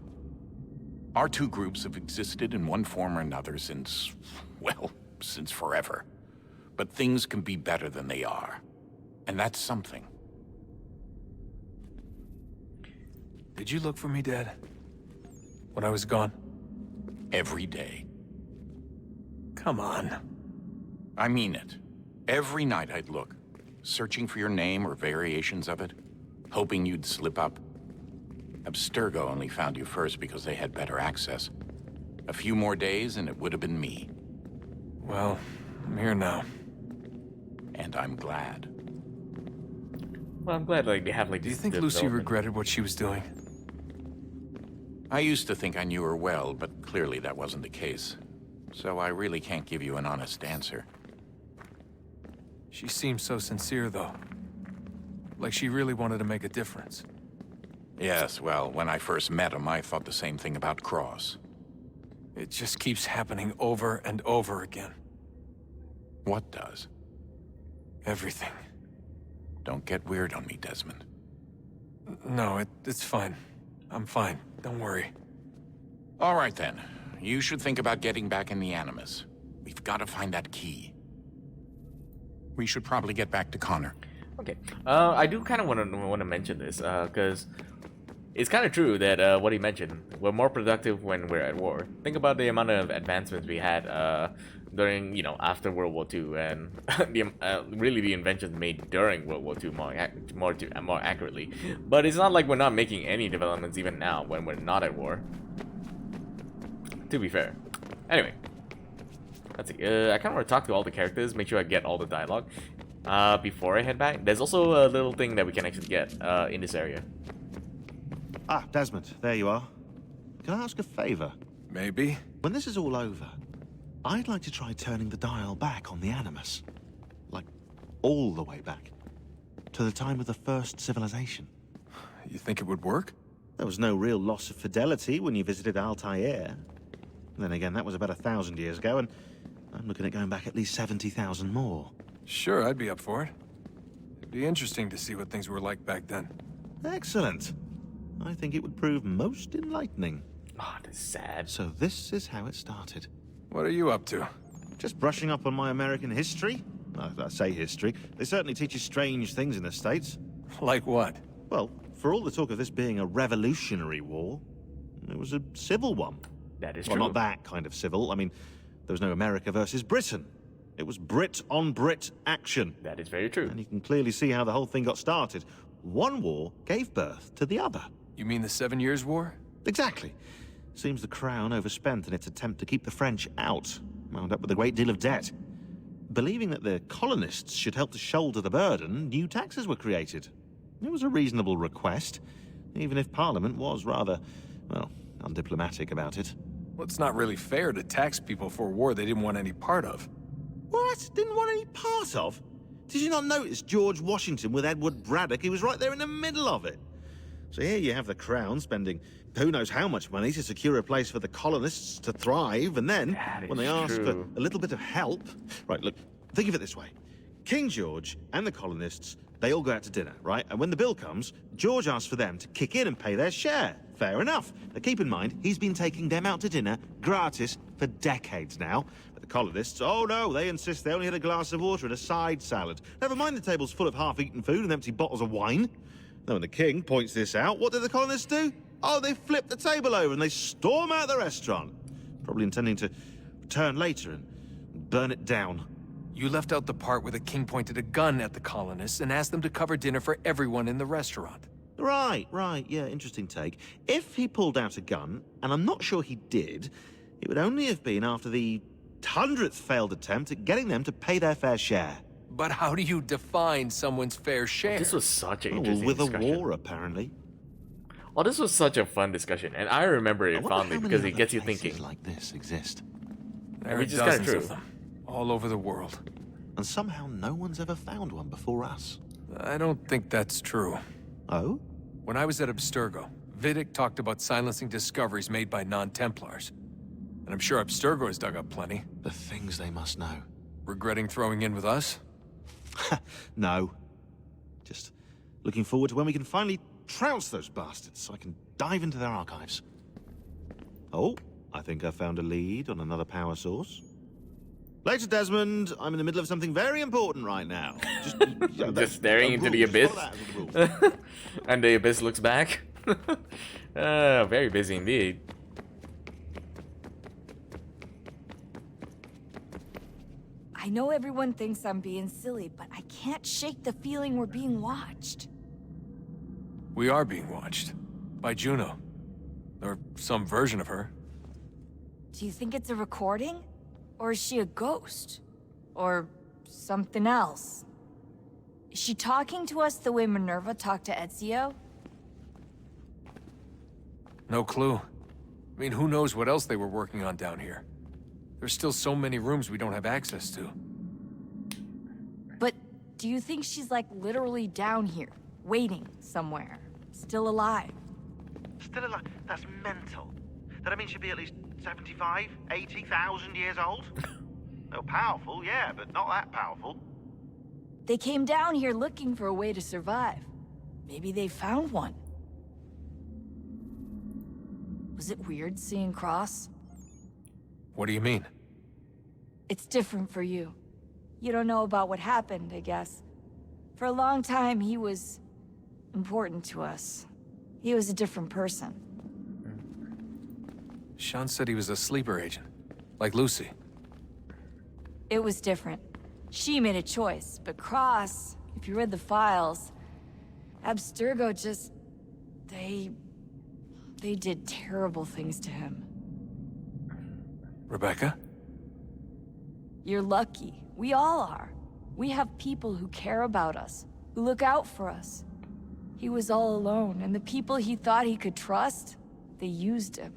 Our two groups have existed in one form or another since, well, since forever. But things can be better than they are. And that's something. Did you look for me, Dad? When I was gone? Every day. Come on. I mean it. Every night I'd look, searching for your name or variations of it, hoping you'd slip up. Abstergo only found you first because they had better access. A few more days and it would have been me. Well, I'm here now. And I'm glad. Well, I'm glad like they have like. Do you think Lucy regretted what she was doing? I used to think I knew her well, but clearly that wasn't the case. So I really can't give you an honest answer. She seemed so sincere, though. Like she really wanted to make a difference. Yes, well, when I first met him, I thought the same thing about Cross. It just keeps happening over and over again. What does? Everything. Don't get weird on me, Desmond. No, it's fine. I'm fine. Don't worry. All right, then. You should think about getting back in the Animus. We've got to find that key. We should probably get back to Connor. Okay. I do kind of want to mention this, because it's kind of true that what he mentioned, we're more productive when we're at war. Think about the amount of advancements we had during, you know, after World War II, and really the inventions made during World War II more accurately. But it's not like we're not making any developments even now when we're not at war. To be fair. Anyway. Let's see. I kind of want to talk to all the characters, make sure I get all the dialogue before I head back. There's also a little thing that we can actually get in this area. Ah, Desmond, there you are. Can I ask a favor? Maybe. When this is all over, I'd like to try turning the dial back on the Animus. Like, all the way back. To the time of the first civilization. You think it would work? There was no real loss of fidelity when you visited Altair. Then again, that was about 1,000 years ago, and I'm looking at going back at least 70,000 more. Sure, I'd be up for it. It'd be interesting to see what things were like back then. Excellent. I think it would prove most enlightening. Oh, that's sad. So this is how it started. What are you up to? Just brushing up on my American history. I say history. They certainly teach you strange things in the States. Like what? Well, for all the talk of this being a revolutionary war, it was a civil one. That is well, true. not that kind of civil. I mean, there was no America versus Britain. It was Brit on Brit action. That is very true. And you can clearly see how the whole thing got started. One war gave birth to the other. You mean the 7 Years' War? Exactly. Seems the Crown overspent in its attempt to keep the French out, wound up with a great deal of debt. Believing that the colonists should help to shoulder the burden, new taxes were created. It was a reasonable request, even if Parliament was rather, well, undiplomatic about it. Well, it's not really fair to tax people for a war they didn't want any part of. What? Didn't want any part of? Did you not notice George Washington with Edward Braddock? He was right there in the middle of it. So here you have the Crown spending who knows how much money to secure a place for the colonists to thrive, and then, when they ask for a little bit of help... Right, look, think of it this way. King George and the colonists, they all go out to dinner, right? And when the bill comes, George asks for them to kick in and pay their share. Fair enough. Now keep in mind, he's been taking them out to dinner, gratis, for decades now. But the colonists, oh no, they insist they only had a glass of water and a side salad. Never mind the table's full of half-eaten food and empty bottles of wine. Now when the king points this out, what do the colonists do? Oh, they flip the table over and they storm out the restaurant. Probably intending to return later and burn it down. You left out the part where the king pointed a gun at the colonists and asked them to cover dinner for everyone in the restaurant. Right, yeah, interesting take. If he pulled out a gun, and I'm not sure he did, it would only have been after the 100th failed attempt at getting them to pay their fair share. But how do you define someone's fair share? This was such an Well, interesting with discussion. a war, apparently. Well, this was such a fun discussion, and I remember it fondly because it gets you thinking. Like this exist. There are Which is kinda dozens true. of them, all over the world. And somehow no one's ever found one before us. I don't think that's true. Oh? When I was at Abstergo, Vidic talked about silencing discoveries made by non-Templars. And I'm sure Abstergo has dug up plenty. The things they must know. Regretting throwing in with us? No. Just looking forward to when we can finally trounce those bastards so I can dive into their archives. Oh, I think I found a lead on another power source. Later, Desmond. I'm in the middle of something very important right now. Just staring into the abyss. And the abyss looks back. Very busy indeed. I know everyone thinks I'm being silly, but I can't shake the feeling we're being watched. We are being watched. By Juno. Or some version of her. Do you think it's a recording? Or is she a ghost? Or something else? Is she talking to us the way Minerva talked to Ezio? No clue. I mean, who knows what else they were working on down here? There's still so many rooms we don't have access to. But do you think she's like literally down here, waiting somewhere, still alive? Still alive? That's mental. That means she'd be at least 75, 80,000 years old? No, powerful, yeah, but not that powerful. They came down here looking for a way to survive. Maybe they found one. Was it weird seeing Cross? What do you mean? It's different for you. You don't know about what happened, I guess. For a long time, he was important to us. He was a different person. Sean said he was a sleeper agent. Like Lucy. It was different. She made a choice, but Cross, if you read the files, Abstergo just... They did terrible things to him. Rebecca? You're lucky. We all are. We have people who care about us, who look out for us. He was all alone, and the people he thought he could trust, they used him.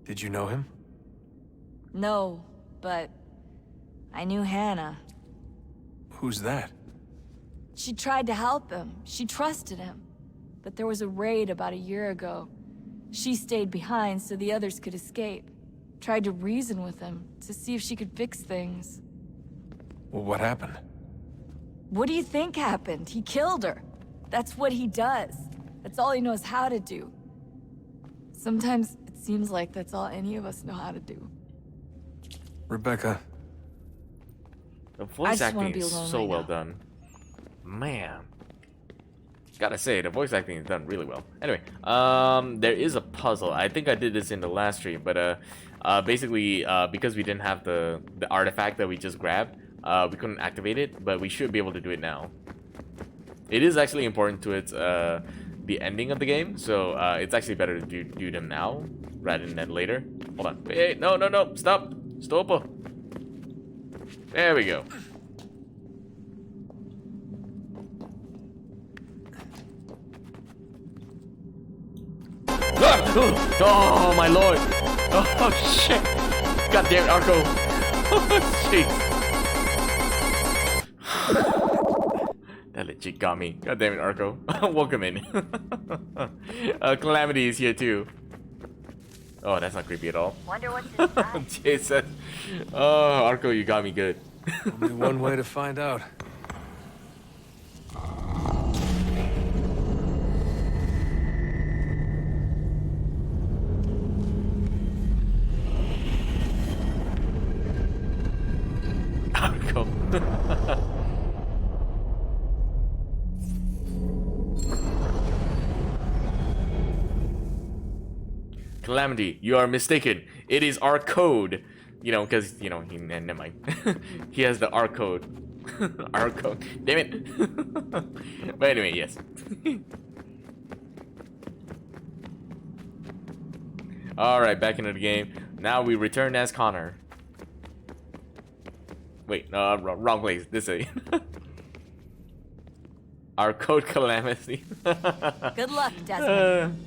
Did you know him? No, but I knew Hannah. Who's that? She tried to help him. She trusted him. But there was a raid about a year ago. She stayed behind so the others could escape. Tried to reason with him to see if she could fix things. Well, what happened? What do you think happened? He killed her. That's what he does. That's all he knows how to do. Sometimes it seems like that's all any of us know how to do. Rebecca. The voice just wanna acting be is alone so right well now. done. Man. Gotta say, the voice acting is done really well. Anyway, there is a puzzle. I think I did this in the last stream, but basically, because we didn't have the artifact that we just grabbed, we couldn't activate it, but we should be able to do it now. It is actually important to its the ending of the game, so it's actually better to do them now rather than later. Hold on. Hey, no, no, no, stop, stop. There we go. Oh my lord! Oh shit! God damn it, Arco! Jeez. That legit got me. God damn it, Arco! Welcome in. Calamity is here too. Oh, that's not creepy at all. Wonder what's inside. Jason. Oh, Arco, you got me good. Only one way to find out. Arco. Calamity, you are mistaken. It is our code. You know, because, you know, never mind. He has the R code. R code. Damn it. But anyway, yes. Alright, back into the game. Now we return as Connor. Wait, no, wrong place. This way. Our code Calamity. Good luck, Desmond.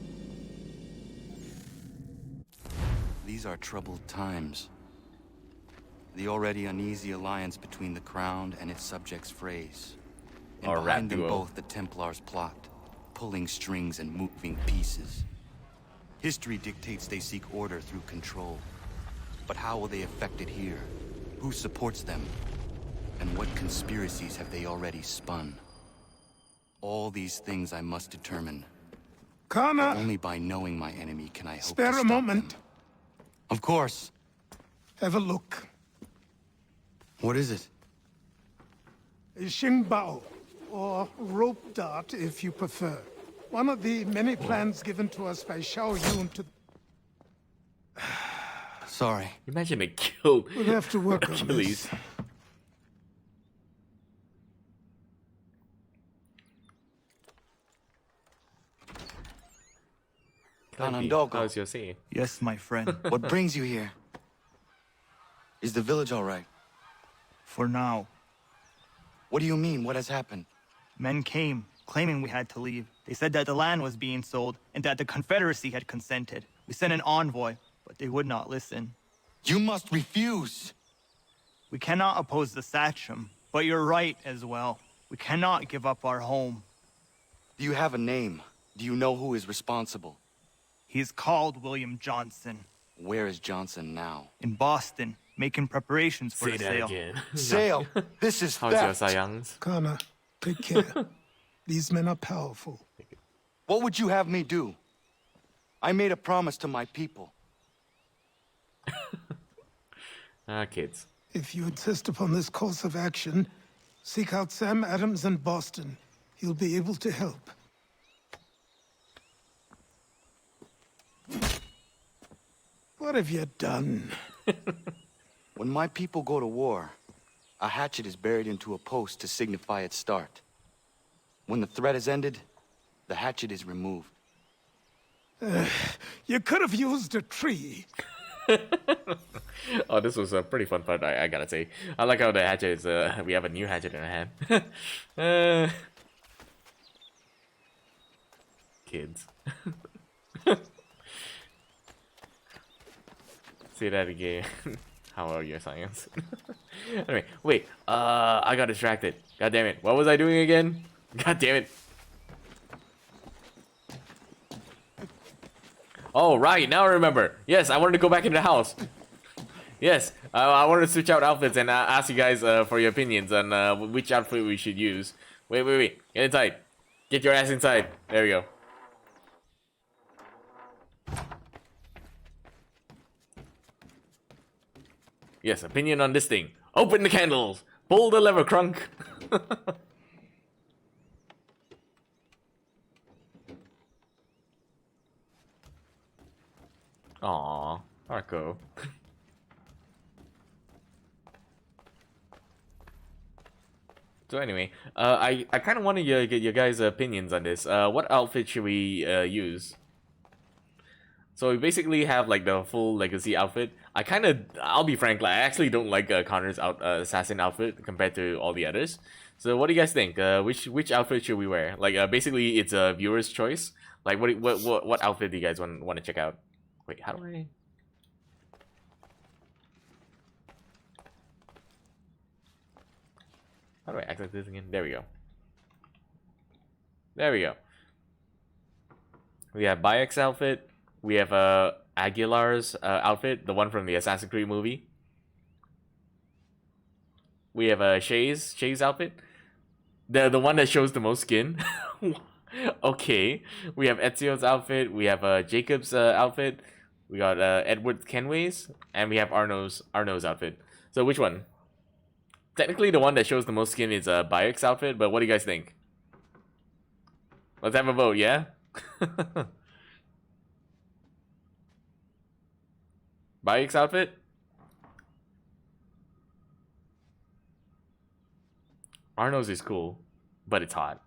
These are troubled times. The already uneasy alliance between the Crown and its subjects frays. And Our behind rap them duo. both the Templars plot, pulling strings and moving pieces. History dictates they seek order through control. But how will they affect it here? Who supports them? And what conspiracies have they already spun? All these things I must determine. Connor! Only by knowing my enemy can I hope Spare to a stop moment. them. Of course. Have a look. What is it? A Xingbao, or rope dart if you prefer. One of the many plans given to us by Xiao Yun to... Sorry. Imagine they killed We'll have to work on Achilles. this. Kanandogo. How's your scene? Yes, my friend. What brings you here? Is the village all right? For now. What do you mean? What has happened? Men came, claiming we had to leave. They said that the land was being sold, and that the Confederacy had consented. We sent an envoy, but they would not listen. You must refuse! We cannot oppose the Sachem, but you're right as well. We cannot give up our home. Do you have a name? Do you know who is responsible? He is called William Johnson. Where is Johnson now? In Boston, making preparations for Say the that sale. again. Sale! This is How's your theft! Saiyans? Connor, take care. These men are powerful. What would you have me do? I made a promise to my people. Ah, kids. If you insist upon this course of action, seek out Sam Adams in Boston. He'll be able to help. What have you done? When my people go to war, a hatchet is buried into a post to signify its start. When the threat is ended, the hatchet is removed. You could have used a tree. Oh, this was a pretty fun part, I gotta say. I like how the hatchet is, we have a new hatchet in our hand. Kids. Say that again. How are your science? Anyway, wait, I got distracted. God damn it. What was I doing again? God damn it. Oh, right, now I remember. Yes, I wanted to go back into the house. Yes, I wanted to switch out outfits and ask you guys for your opinions on which outfit we should use. Wait. Get inside. Get your ass inside. There we go. Yes, opinion on this thing. Open the candles. Pull the lever, Crunk. Aw, Marco. So anyway, I kind of want to get your guys' opinions on this. What outfit should we use? So we basically have like the full legacy outfit. I'll be frank, like, I actually don't like Connor's assassin outfit compared to all the others. So what do you guys think? Which outfit should we wear? Like, basically it's a viewer's choice. Like, what outfit do you guys want to check out? Wait, how do I? How do I access this again? There we go. There we go. We have Bayek's outfit. We have Aguilar's outfit, the one from the Assassin's Creed movie. We have Shay's outfit, the one that shows the most skin. Okay. We have Ezio's outfit. We have Jacob's outfit. We got Edward Kenway's, and we have Arno's outfit. So which one? Technically, the one that shows the most skin is Bayek's outfit. But what do you guys think? Let's have a vote. Yeah. Bayek's outfit? Arno's is cool, but it's hot.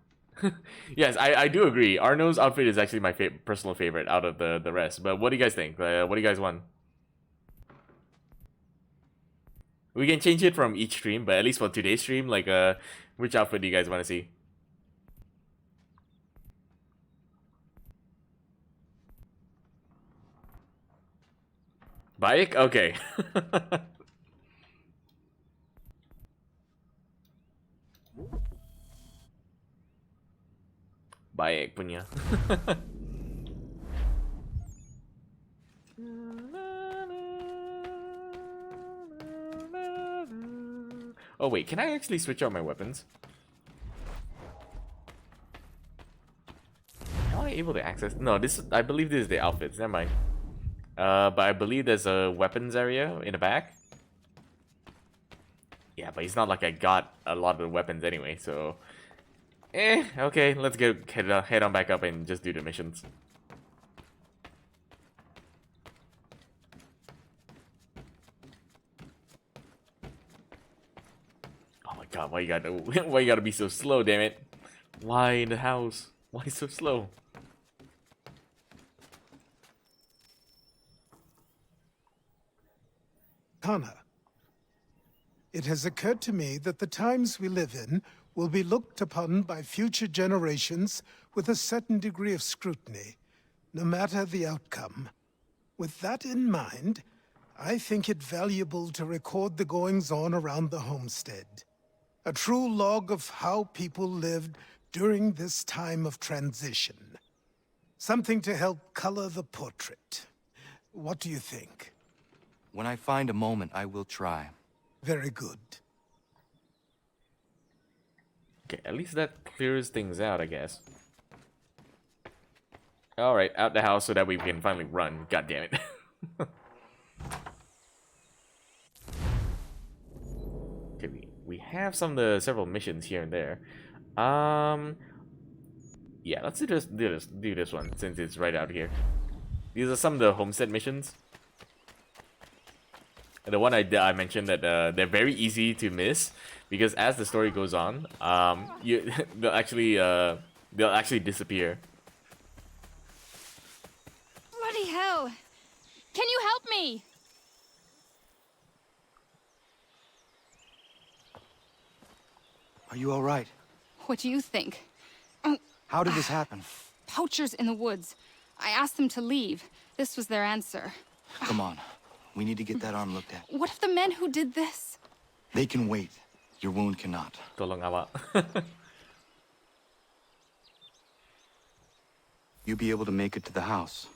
Yes, I do agree. Arno's outfit is actually my personal favorite out of the rest. But what do you guys think? What do you guys want? We can change it from each stream, but at least for today's stream, like, which outfit do you guys want to see? Bayek? Okay. Bayek punya. Oh wait, can I actually switch out my weapons? Am I able to access? No, I believe this is the outfits. Never mind. But I believe there's a weapons area in the back. Yeah, but it's not like I got a lot of the weapons anyway, so... okay, let's head on back up and just do the missions. Oh my god, why you gotta be so slow, damn it? Why in the house? Why so slow? Connor, it has occurred to me that the times we live in will be looked upon by future generations with a certain degree of scrutiny, no matter the outcome. With that in mind, I think it valuable to record the goings-on around the homestead. A true log of how people lived during this time of transition. Something to help color the portrait. What do you think? When I find a moment, I will try. Very good. Okay, at least that clears things out, I guess. Alright, out the house so that we can finally run. God damn it. Okay, we have several missions here and there. Yeah, let's do this one since it's right out here. These are some of the homestead missions. The one I mentioned that they're very easy to miss because as the story goes on, they'll actually disappear. Bloody hell! Can you help me? Are you all right? What do you think? How did this happen? Poachers in the woods. I asked them to leave. This was their answer. Come on. We need to get that arm looked at. What if the men who did this? They can wait. Your wound cannot. Tolong awak. You be able to make it to the house?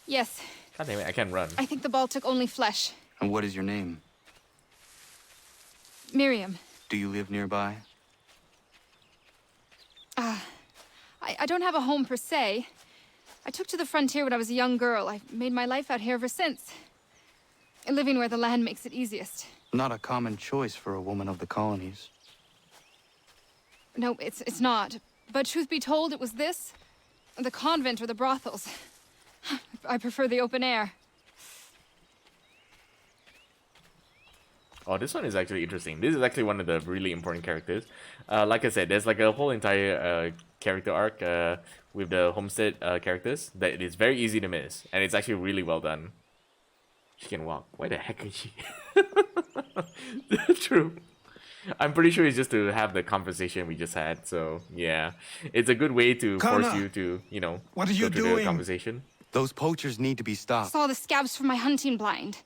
Yes. God damn it, I can't run. I think the ball took only flesh. And what is your name? Miriam. Do you live nearby? I don't have a home per se. I took to the frontier when I was a young girl. I've made my life out here ever since. Living where the land makes it easiest. Not a common choice for a woman of the colonies. No, it's not. But truth be told, it was this, the convent or the brothels. I prefer the open air. Oh, this one is actually interesting. This is actually one of the really important characters. Like I said, there's like a whole entire character arc with the homestead characters that it is very easy to miss, and it's actually really well done. She can walk. Why the heck is she? True. I'm pretty sure it's just to have the conversation we just had. So yeah, it's a good way to force Connor, you to, you know, what are go you through the doing? conversation. Those poachers need to be stopped. Saw the scabs from my hunting blind.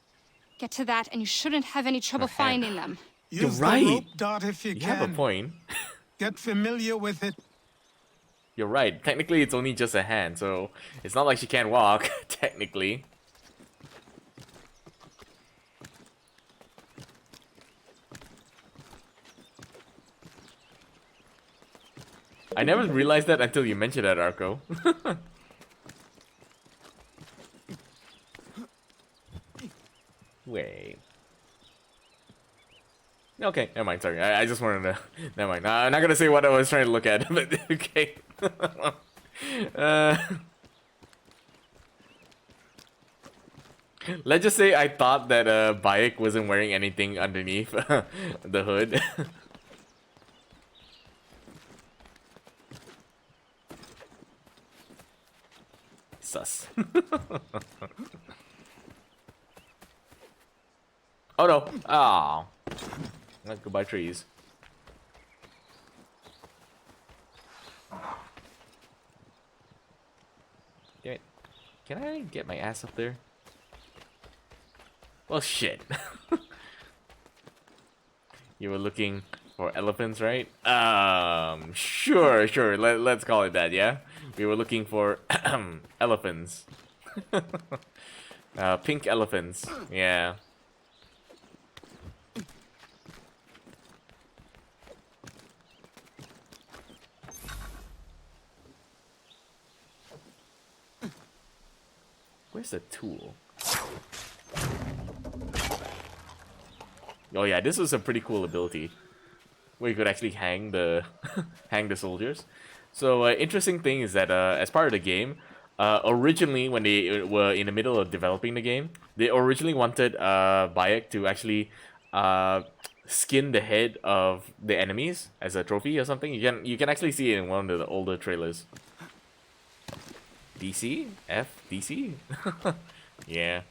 Get to that, and you shouldn't have any trouble finding them. Use right. the rope dart if you You can. have a point. Get familiar with it. You're right. Technically, it's only just a hand, so it's not like she can't walk. Technically. I never realized that until you mentioned that, Arco. Wait. Okay, never mind, sorry. I just wanted to... Never mind. I'm not gonna say what I was trying to look at, but okay. Let's just say I thought that Bayek wasn't wearing anything underneath the hood. Sus. Oh no! Oh. Goodbye trees. Damn it. Can I get my ass up there? Well, shit. You were looking for elephants, right? Sure. Let's call it that, yeah? We were looking for elephants. Pink elephants, yeah. Where's the tool? Oh yeah, this was a pretty cool ability, where you could actually hang the hang the soldiers. So interesting thing is that as part of the game, originally when they were in the middle of developing the game, they originally wanted Bayek to actually skin the head of the enemies as a trophy or something. You can actually see it in one of the older trailers. DC? F? DC? Yeah.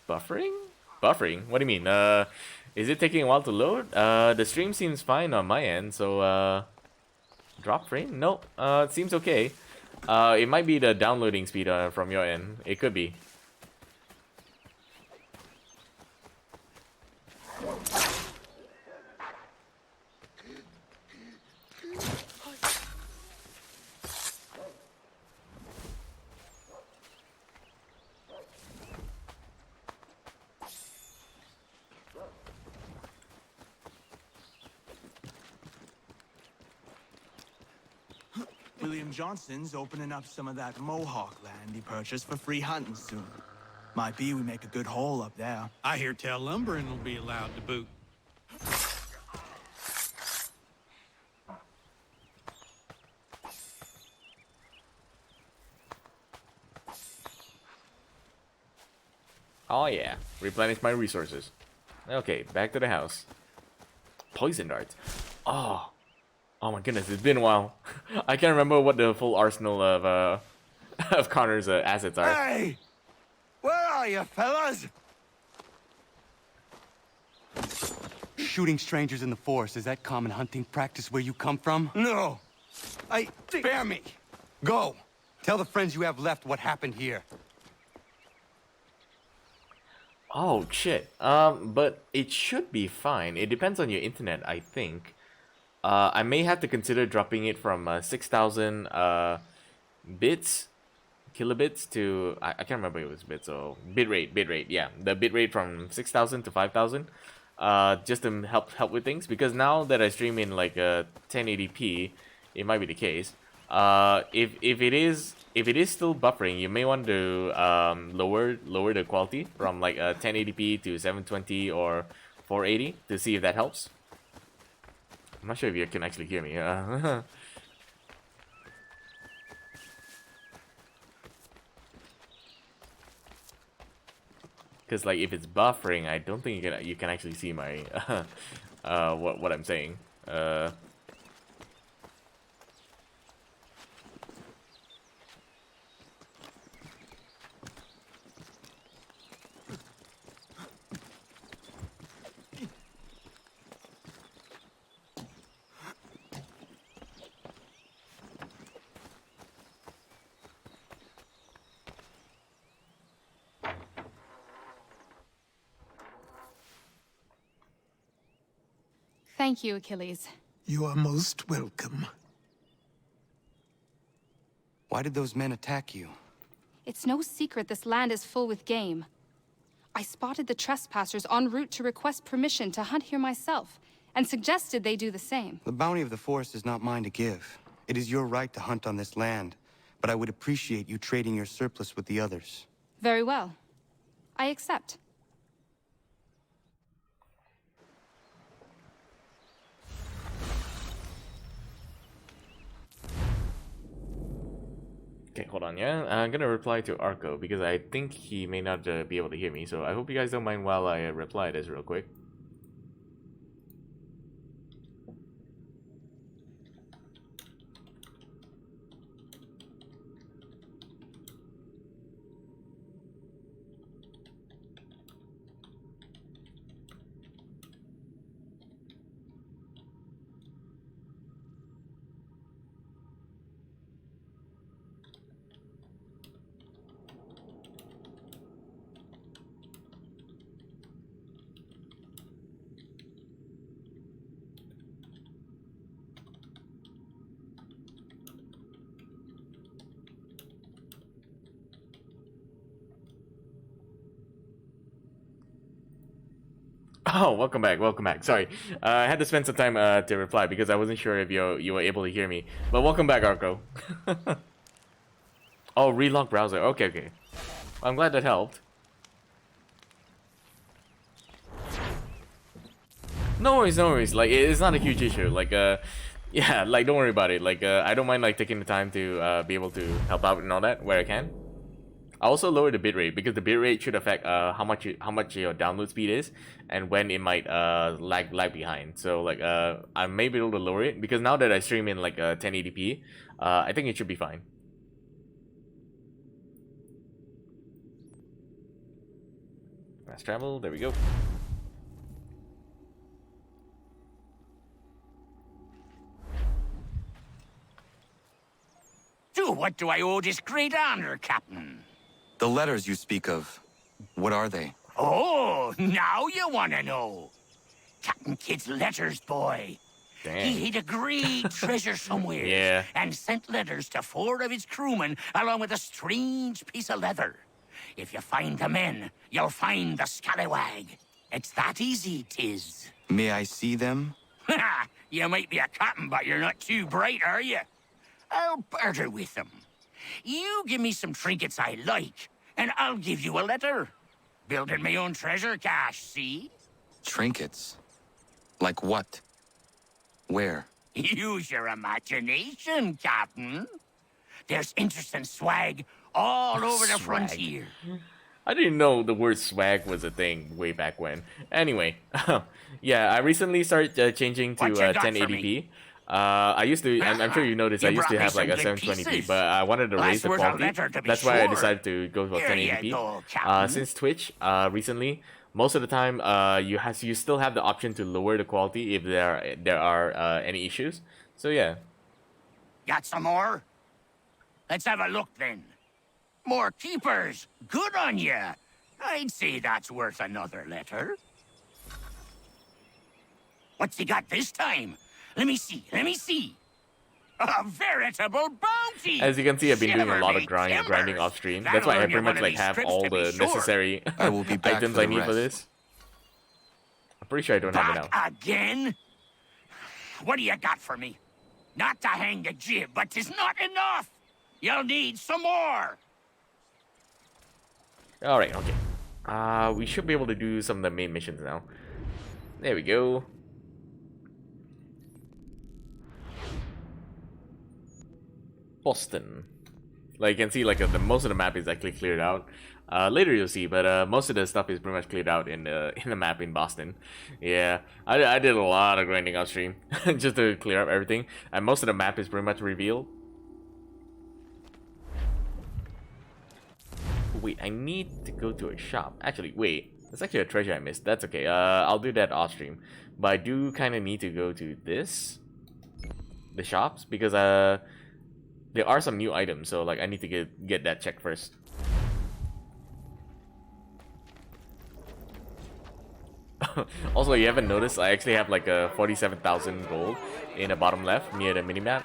Buffering? Buffering? What do you mean? Is it taking a while to load? The stream seems fine on my end, so drop frame? No, it seems okay. It might be the downloading speed from your end. It could be. William Johnson's opening up some of that Mohawk land he purchased for free hunting soon. Might be we make a good haul up there. I hear tell lumbering will be allowed to boot. Oh yeah, replenish my resources. Okay, back to the house. Poison darts. Oh my goodness, it's been a while. I can't remember what the full arsenal of of Connor's assets are. Hey! Where are you, fellas? Shooting strangers in the forest, is that common hunting practice where you come from? No. Spare me. Go. Tell the friends you have left what happened here. Oh shit. But it should be fine. It depends on your internet, I think. I may have to consider dropping it from 6,000 bits, kilobits to I can't remember if it was bits or bitrate. Yeah, the bitrate from 6,000 to 5,000. Just to help with things, because now that I stream in like 1080p, it might be the case. If it is if it is still buffering, you may want to lower the quality from like 1080p to 720 or 480 to see if that helps. I'm not sure if you can actually hear me. Because like if it's buffering, I don't think you can actually see my what I'm saying. Thank you, Achilles. You are most welcome. Why did those men attack you? It's no secret this land is full with game. I spotted the trespassers en route to request permission to hunt here myself, and suggested they do the same. The bounty of the forest is not mine to give. It is your right to hunt on this land, but I would appreciate you trading your surplus with the others. Very well. I accept. Okay, hold on, yeah? I'm gonna reply to Arco because I think he may not be able to hear me, so I hope you guys don't mind while I reply this real quick. Oh, welcome back, welcome back. Sorry, I had to spend some time to reply because I wasn't sure if you were able to hear me. But welcome back, Arco. Oh, relock browser. Okay, okay. I'm glad that helped. No worries, no worries. Like, it's not a huge issue. Like, yeah, like, don't worry about it. Like, I don't mind like taking the time to be able to help out and all that where I can. I also lower the bitrate because the bitrate should affect how much your download speed is and when it might lag behind. So like I may be able to lower it because now that I stream in like 1080p, I think it should be fine. Fast travel, there we go. To what do I owe this great honor, Captain? The letters you speak of, what are they? Oh, now you want to know. Captain Kidd's letters, boy. Dang. He hid a great treasure somewhere. Yeah. And sent letters to 4 of his crewmen along with a strange piece of leather. If you find the men, you'll find the scallywag. It's that easy, 'tis. May I see them? You might be a captain, but you're not too bright, are you? I'll barter with them. You give me some trinkets I like, and I'll give you a letter. Building my own treasure cache, see? Trinkets? Like what? Where? Use your imagination, Captain. There's interesting swag all over the frontier. I didn't know the word swag was a thing way back when. Anyway, yeah, I recently started changing to 1080p. I used to, I'm sure you noticed, I used to have like a 720p, but I wanted to raise the quality. That's why I decided to go for 1080p. Since Twitch, recently, most of the time, you still have the option to lower the quality if there are any issues. So yeah. Got some more? Let's have a look then. More keepers. Good on ya. I'd say that's worth another letter. What's he got this time? Let me see, let me see. A veritable bounty! As you can see, I've been doing a lot of grinding off stream. That's why I pretty much like have all the necessary items I need for this. I'm pretty sure I don't have it now. Again? What do you got for me? Not to hang the jib, but 'tis not enough. You'll need some more. Alright, okay. We should be able to do some of the main missions now. There we go. Boston. Like you can see, like the most of the map is actually cleared out. Later you'll see, but most of the stuff is pretty much cleared out in the map in Boston. Yeah, I did a lot of grinding upstream just to clear up everything, and most of the map is pretty much revealed. Wait, I need to go to a shop. Actually, wait, there's actually a treasure I missed. That's okay. I'll do that off stream, but I do kind of need to go to the shops, because there are some new items, so like I need to get that checked first. Also, you haven't noticed, I actually have like a 47,000 gold in the bottom left near the minimap.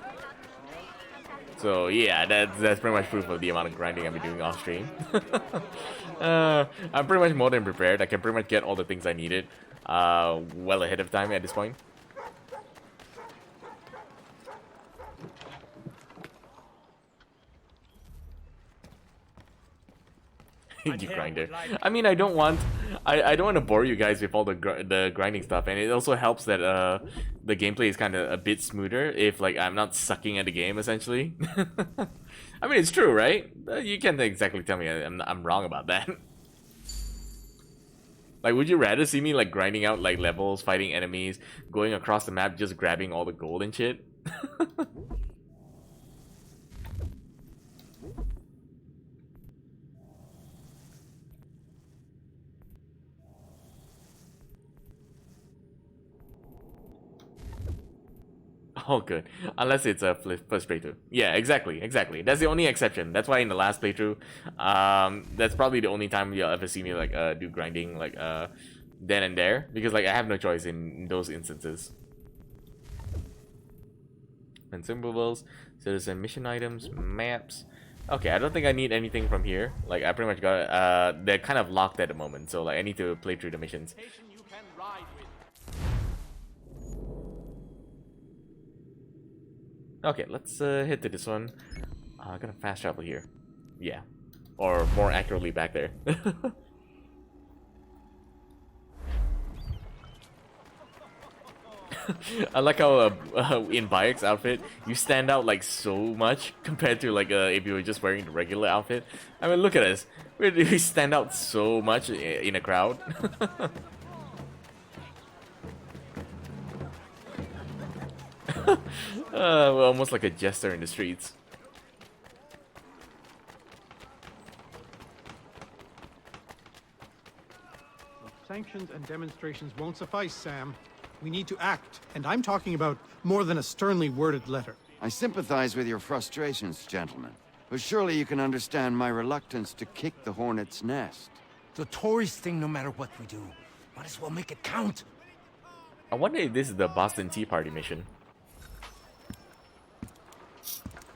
So yeah, that's pretty much proof of the amount of grinding I've been doing off stream. I'm pretty much more than prepared. I can pretty much get all the things I needed well ahead of time at this point. You grinder. I mean, I don't want to bore you guys with all the grinding stuff, and it also helps that the gameplay is kind of a bit smoother if like I'm not sucking at the game essentially. I mean, it's true, right? You can't exactly tell me I'm wrong about that. Like, would you rather see me like grinding out like levels, fighting enemies, going across the map, just grabbing all the gold and shit? Oh, good. Unless it's a first playthrough. Yeah, exactly. That's the only exception. That's why in the last playthrough, that's probably the only time you'll ever see me like do grinding like then and there, because like I have no choice in those instances. Consumables, citizen mission items, maps. Okay, I don't think I need anything from here. Like I pretty much got it. They're kind of locked at the moment, so like I need to play through the missions. Okay, let's hit to this one. I'm gonna fast travel here. Yeah. Or more accurately, back there. I like how in Bayek's outfit, you stand out like so much compared to like if you were just wearing the regular outfit. I mean, look at us. We stand out so much in a crowd. We're almost like a jester in the streets. Sanctions and demonstrations won't suffice, Sam. We need to act, and I'm talking about more than a sternly worded letter. I sympathize with your frustrations, gentlemen, but surely you can understand my reluctance to kick the hornet's nest. It's a tourist thing no matter what we do. Might as well make it count. I wonder if this is the Boston Tea Party mission.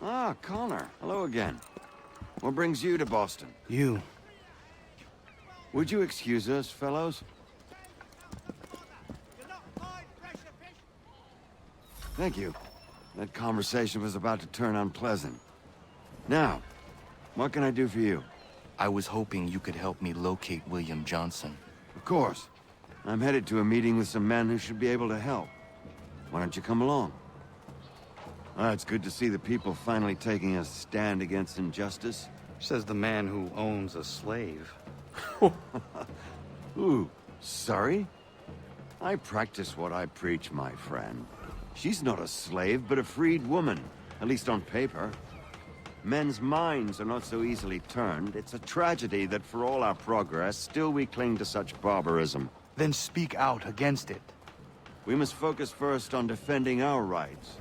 Ah, Connor. Hello again. What brings you to Boston? You. Would you excuse us, fellows? Thank you. That conversation was about to turn unpleasant. Now, what can I do for you? I was hoping you could help me locate William Johnson. Of course. I'm headed to a meeting with some men who should be able to help. Why don't you come along? It's good to see the people finally taking a stand against injustice. Says the man who owns a slave. Ooh, sorry? I practice what I preach, my friend. She's not a slave, but a freed woman, at least on paper. Men's minds are not so easily turned. It's a tragedy that for all our progress, still we cling to such barbarism. Then speak out against it. We must focus first on defending our rights.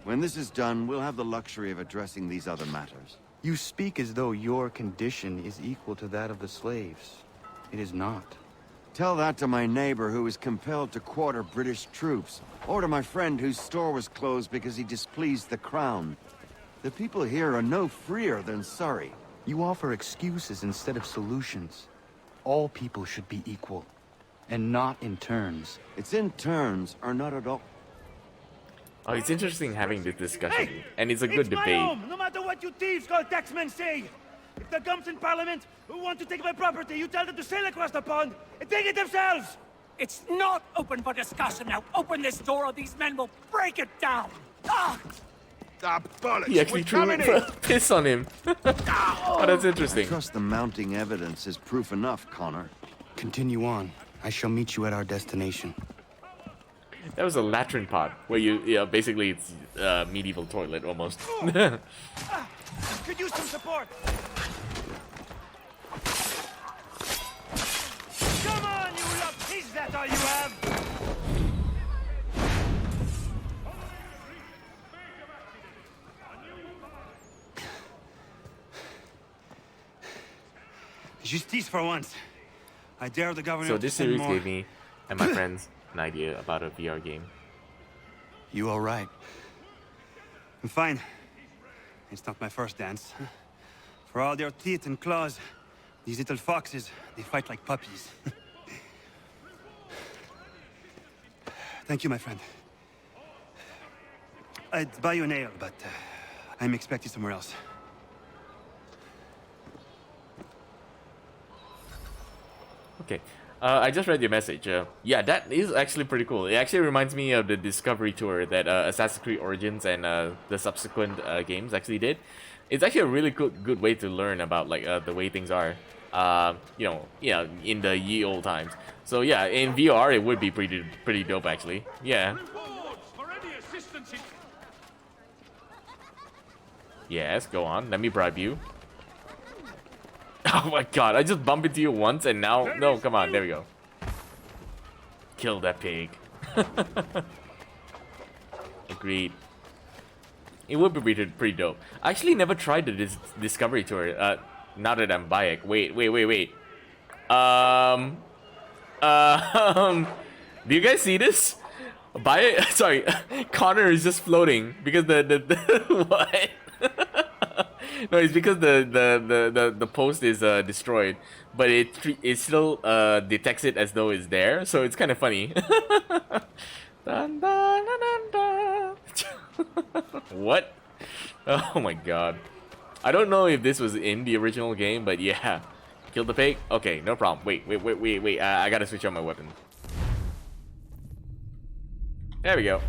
When this is done, we'll have the luxury of addressing these other matters. You speak as though your condition is equal to that of the slaves. It is not. Tell that to my neighbor who was compelled to quarter British troops, or to my friend whose store was closed because he displeased the crown. The people here are no freer than Surrey. You offer excuses instead of solutions. All people should be equal, and not in turns. It's in turns, or not at all. Oh, it's interesting having this discussion, and it's a good It's my debate. home, no matter what you thieves called taxmen say. If the gums in Parliament who want to take my property, you tell them to sail across the pond and take it themselves. It's not open for discussion now. Open this door or these men will break it down. Ah! Bollocks! He actually threw piss on him. Oh, that's interesting. I trust the mounting evidence is proof enough, Connor. Continue on. I shall meet you at our destination. That was a latrine pod where basically it's medieval toilet almost. Could use some support. Come on, you lot! Is that all you have? Justice for once. I dare the governor So to this send series more. gave me and my friends an idea about a VR game. You all right? I'm fine. It's not my first dance. For all their teeth and claws, these little foxes, they fight like puppies. Thank you, my friend. I'd buy you an ale, but I'm expected somewhere else. Okay, I just read your message. Yeah, that is actually pretty cool. It actually reminds me of the Discovery Tour that Assassin's Creed Origins and the subsequent games actually did. It's actually a really good way to learn about like the way things are, in the ye old times. So yeah, in VR it would be pretty dope actually. Yeah. Yes, go on. Let me bribe you. Oh my god, I just bumped into you once and now... No, come on, there we go. Kill that pig. Agreed. It would be pretty dope. I actually never tried the Discovery Tour. Now that I'm Bayek. Wait. Do you guys see this? Bayek... Sorry, Connor is just floating because the what? No, it's because the post is destroyed, but it still detects it as though it's there, so it's kind of funny. Dun, dun, dun, dun, dun. What? Oh my god! I don't know if this was in the original game, but yeah, kill the pig. Okay, no problem. Wait. I gotta switch on my weapon. There we go.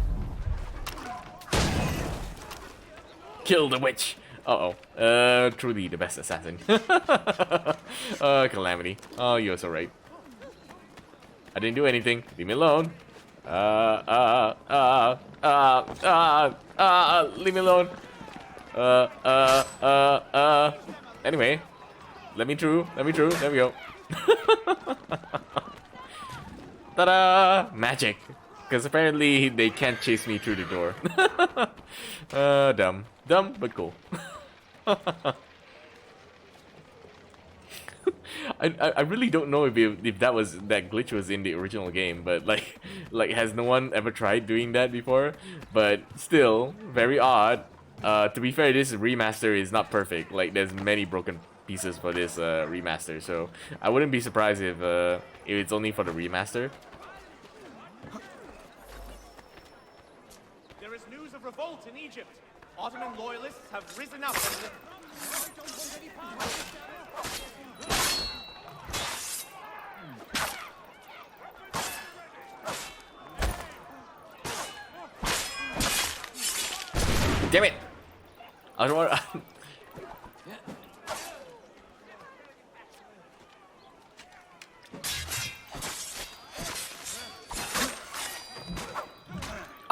Kill the witch. Uh-oh. Truly the best assassin. Calamity. Oh, you're so right. I didn't do anything. Leave me alone. Leave me alone. Anyway. Let me through. There we go. Ta-da! Magic. Because apparently they can't chase me through the door. Dumb. Dumb, but cool. I really don't know if that glitch was in the original game, but like has no one ever tried doing that before? But still, very odd. To be fair, this remaster is not perfect. Like there's many broken pieces for this remaster, so I wouldn't be surprised if it's only for the remaster. There is news of revolt in Egypt. Ottoman loyalists have risen up and... Damn it! I don't want.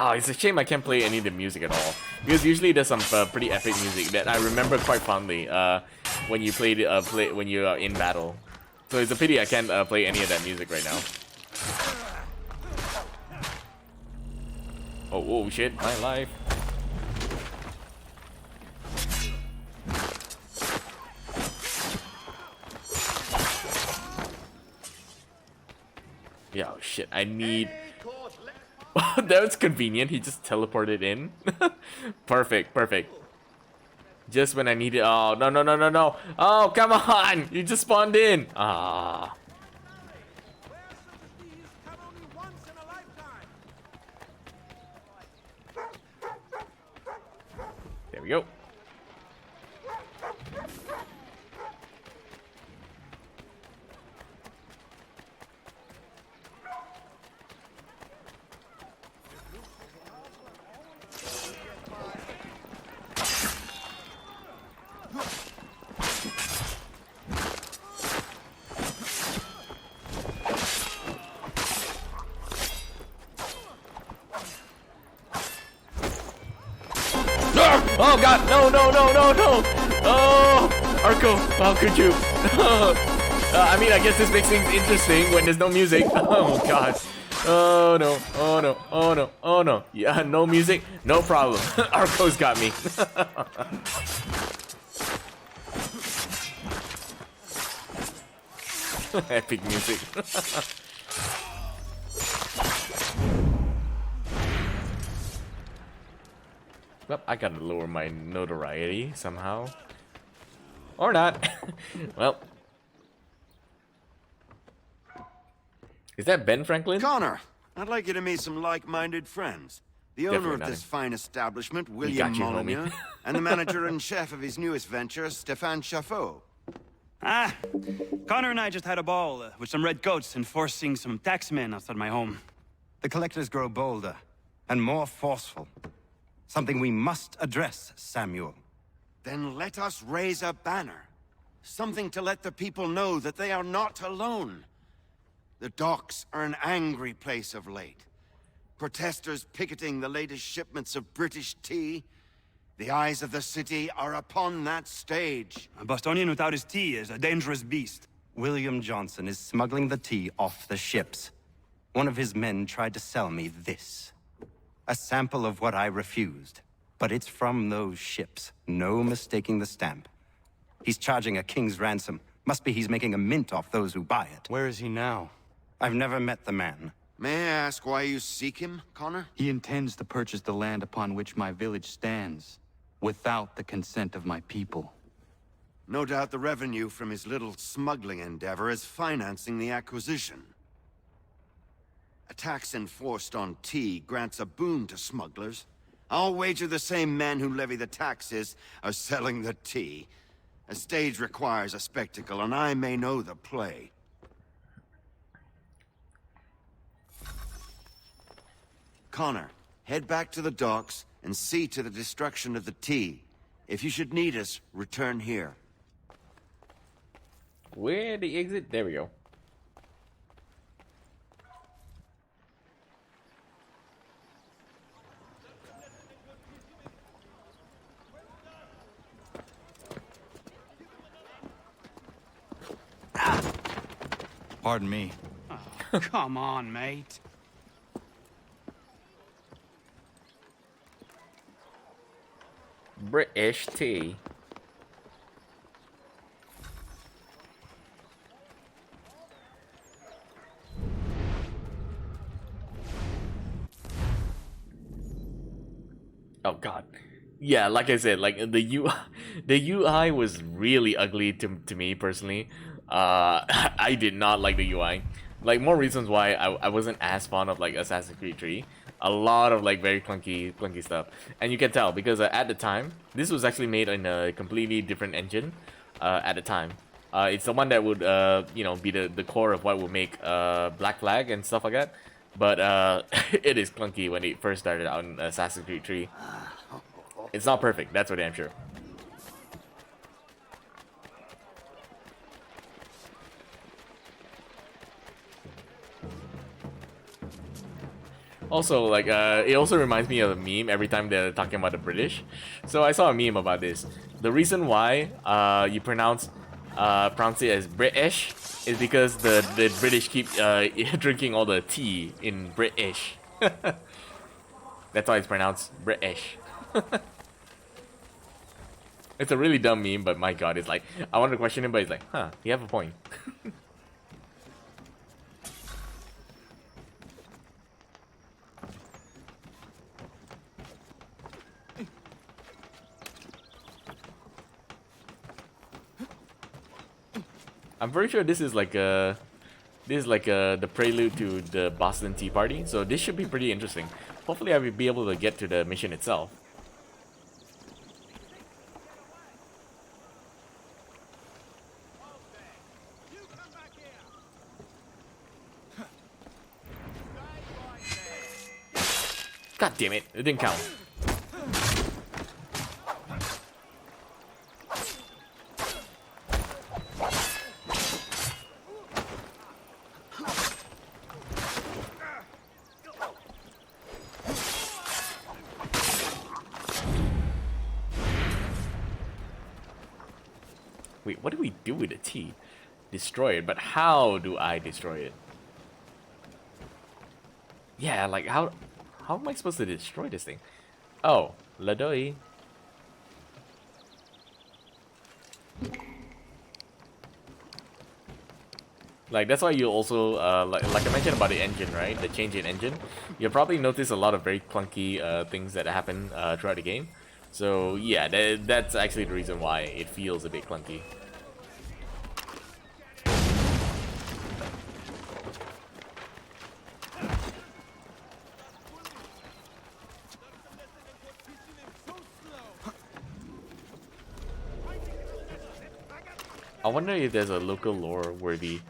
Oh, it's a shame I can't play any of the music at all. Because usually there's some pretty epic music that I remember quite fondly when you when you are in battle. So it's a pity I can't play any of that music right now. Oh shit, my life. Yeah, oh shit, I need... That was convenient, he just teleported in. Perfect. Just when I need it. Oh, no. Oh, come on! You just spawned in! Ah. go. Oh god, no, no, no, no, no! Oh, Arco, how could you? I mean, I guess this makes things interesting when there's no music. Oh god. Oh no, oh no, oh no, oh no. Yeah, no music, no problem. Arco's got me. Epic music. Well, I gotta lower my notoriety somehow. Or not. Well. Is that Ben Franklin? Connor, I'd like you to meet some like-minded friends. The owner Definitely of not this him. fine establishment, got William you, homie. Molyneux, and the manager and chef of his newest venture, Stéphane Chaffeau. Ah, Connor and I just had a ball with some red coats enforcing some taxmen outside my home. The collectors grow bolder and more forceful. Something we must address, Samuel. Then let us raise a banner. Something to let the people know that they are not alone. The docks are an angry place of late. Protesters picketing the latest shipments of British tea. The eyes of the city are upon that stage. A Bostonian without his tea is a dangerous beast. William Johnson is smuggling the tea off the ships. One of his men tried to sell me this. A sample of what I refused. But it's from those ships. No mistaking the stamp. He's charging a king's ransom. Must be he's making a mint off those who buy it. Where is he now? I've never met the man. May I ask why you seek him, Connor? He intends to purchase the land upon which my village stands, without the consent of my people. No doubt the revenue from his little smuggling endeavor is financing the acquisition. A tax enforced on tea grants a boon to smugglers. I'll wager the same men who levy the taxes are selling the tea. A stage requires a spectacle, and I may know the play. Connor, head back to the docks and see to the destruction of the tea. If you should need us, return here. Where the exit? There we go. Pardon me. Oh, come on, mate. British tea. Oh god. Yeah, like I said, like the UI was really ugly to me personally. I did not like the UI. Like, more reasons why I wasn't as fond of like Assassin's Creed 3. A lot of like very clunky stuff, and you can tell because at the time this was actually made in a completely different engine. At the time, it's the one that would you know, be the core of what would make Black Flag and stuff like that. But it is clunky when it first started out in Assassin's Creed 3. It's not perfect, that's for damn sure. Also, like, it also reminds me of a meme every time they're talking about the British. So I saw a meme about this. The reason why you pronounce it as British is because the British keep drinking all the tea in British. That's why it's pronounced British. It's a really dumb meme, but my god, it's like, I wanted to question him, but he's like, huh, you have a point. I'm very sure this is like the prelude to the Boston Tea Party, so this should be pretty interesting. Hopefully I will be able to get to the mission itself. God damn it, it didn't count. Wait, what do we do with the T? Destroy it, but how do I destroy it? Yeah, like how am I supposed to destroy this thing? Oh, Ladoi. Like that's why you also like I mentioned about the engine, right? The change in engine. You'll probably notice a lot of very clunky things that happen throughout the game. So yeah, that's actually the reason why it feels a bit clunky. I wonder if there's a local lore worthy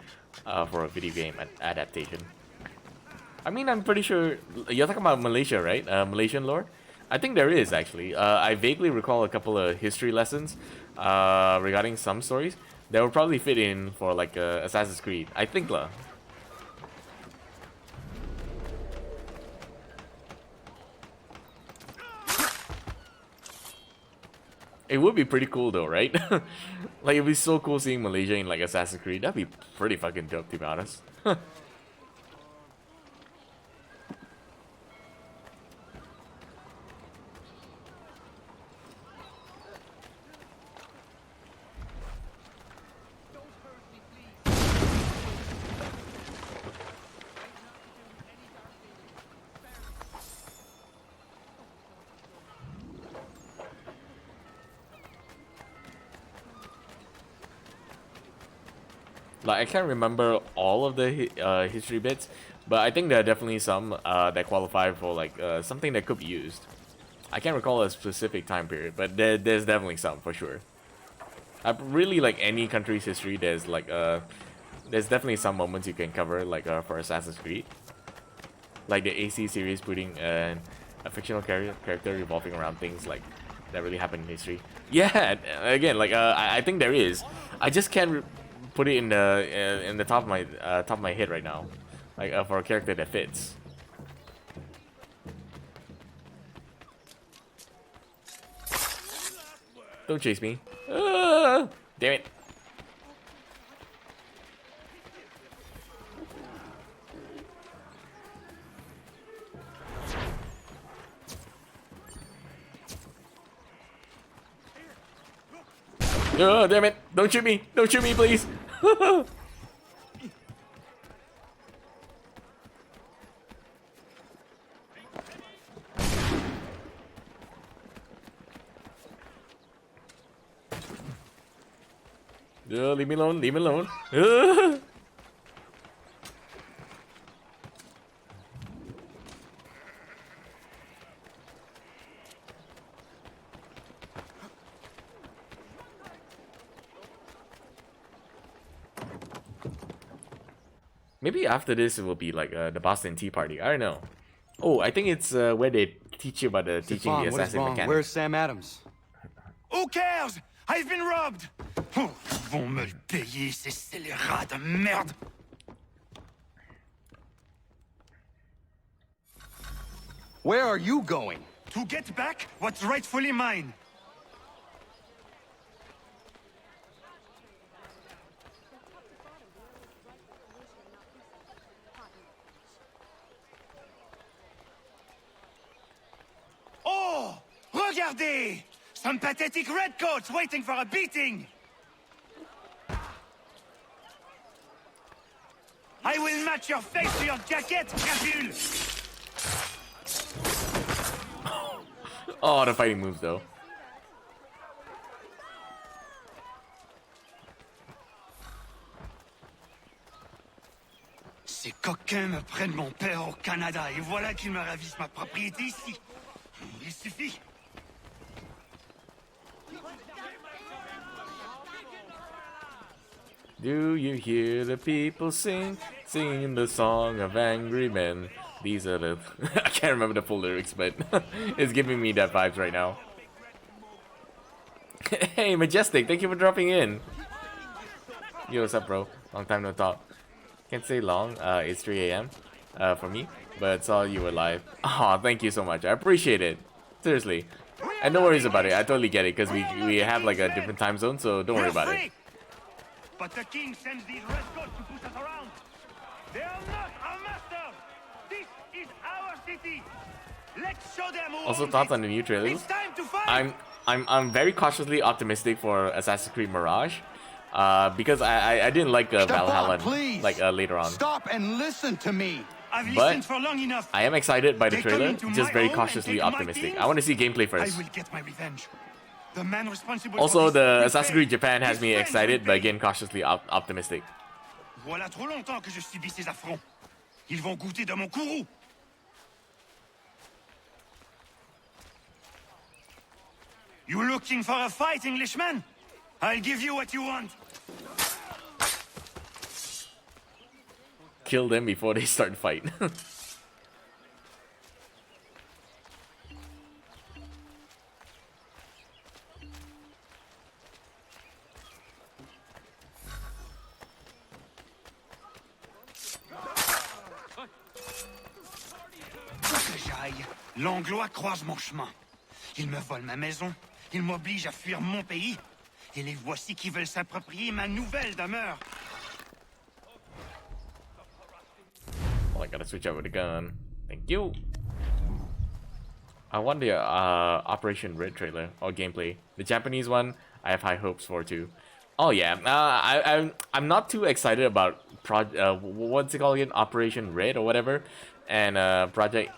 for a video game adaptation. I mean, I'm pretty sure you're talking about Malaysia, right? Malaysian lore. I think there is actually. I vaguely recall a couple of history lessons regarding some stories that would probably fit in for like Assassin's Creed. I think lah. It would be pretty cool though, right? Like it'd be so cool seeing Malaysia in like Assassin's Creed. That'd be pretty fucking dope to be honest. Like I can't remember all of the history bits, but I think there are definitely some that qualify for like something that could be used. I can't recall a specific time period, but there's definitely some for sure. I really like any country's history. There's like there's definitely some moments you can cover like for Assassin's Creed, like the AC series putting a fictional character revolving around things like that really happened in history. Yeah, again, like I think there is. I just can't put it in the top of my head right now, like for a character that fits. Don't chase me. Damn it. Oh, damn it. Don't shoot me. Don't shoot me, please. Leave me alone. Leave me alone. Maybe after this it will be like the Boston Tea Party. I don't know. Oh, I think it's where they teach you about teaching the assassin mechanics. Where's Sam Adams? Who cares? I've been robbed! Oh, ils vont me le payer, ces scélérats de merde! Where are you going? To get back what's rightfully mine. Oh! Regardez! Some pathetic redcoats waiting for a beating! I will match your face to your jacket, crapule! Oh, the fighting moves though. Ces coquins me prennent mon père au Canada et voilà qu'ils me ravissent ma propriété ici. Il suffit. Do you hear the people singing the song of angry men? These are the... I can't remember the full lyrics, but it's giving me that vibes right now. Hey, Majestic, thank you for dropping in. Yo, what's up, bro? Long time no talk. Can't say long. It's 3 a.m. For me, but saw you were live. Aw, thank you so much. I appreciate it. Seriously. And no worries about it. I totally get it, because we have like a different time zone, so don't worry about it. But the king sends these redcoats to push us around. They are not our master. This is our city. Let's show them who Also, owns thoughts it. on the new trailers? It's time to fight. I'm very cautiously optimistic for Assassin's Creed Mirage, because I didn't like Valhalla like later on. Stop and listen to me. I've But listened for long enough. I am excited by the They come trailer, into just my very home cautiously and take my optimistic. things. I want to see gameplay I first. will get my revenge. The man responsible Also, for this the will Assassin's pay. Creed Japan has His me friends excited, will but pay. again cautiously optimistic. Voilà trop longtemps que je subis ces affronts. Ils vont goûter de mon courroux. You looking for a fight, Englishman? I'll give you what you want. Kill them before they start fight. Que j'aille, l'Anglois croise mon chemin. Il me vole ma maison, il m'oblige à fuir mon pays, et les voici qui veulent s'approprier ma nouvelle demeure. Oh, I gotta switch out with the gun. Thank you. I want the Operation Red trailer or gameplay. The Japanese one, I have high hopes for too. Oh yeah, I'm not too excited about what's it called again? Operation Red or whatever, and Project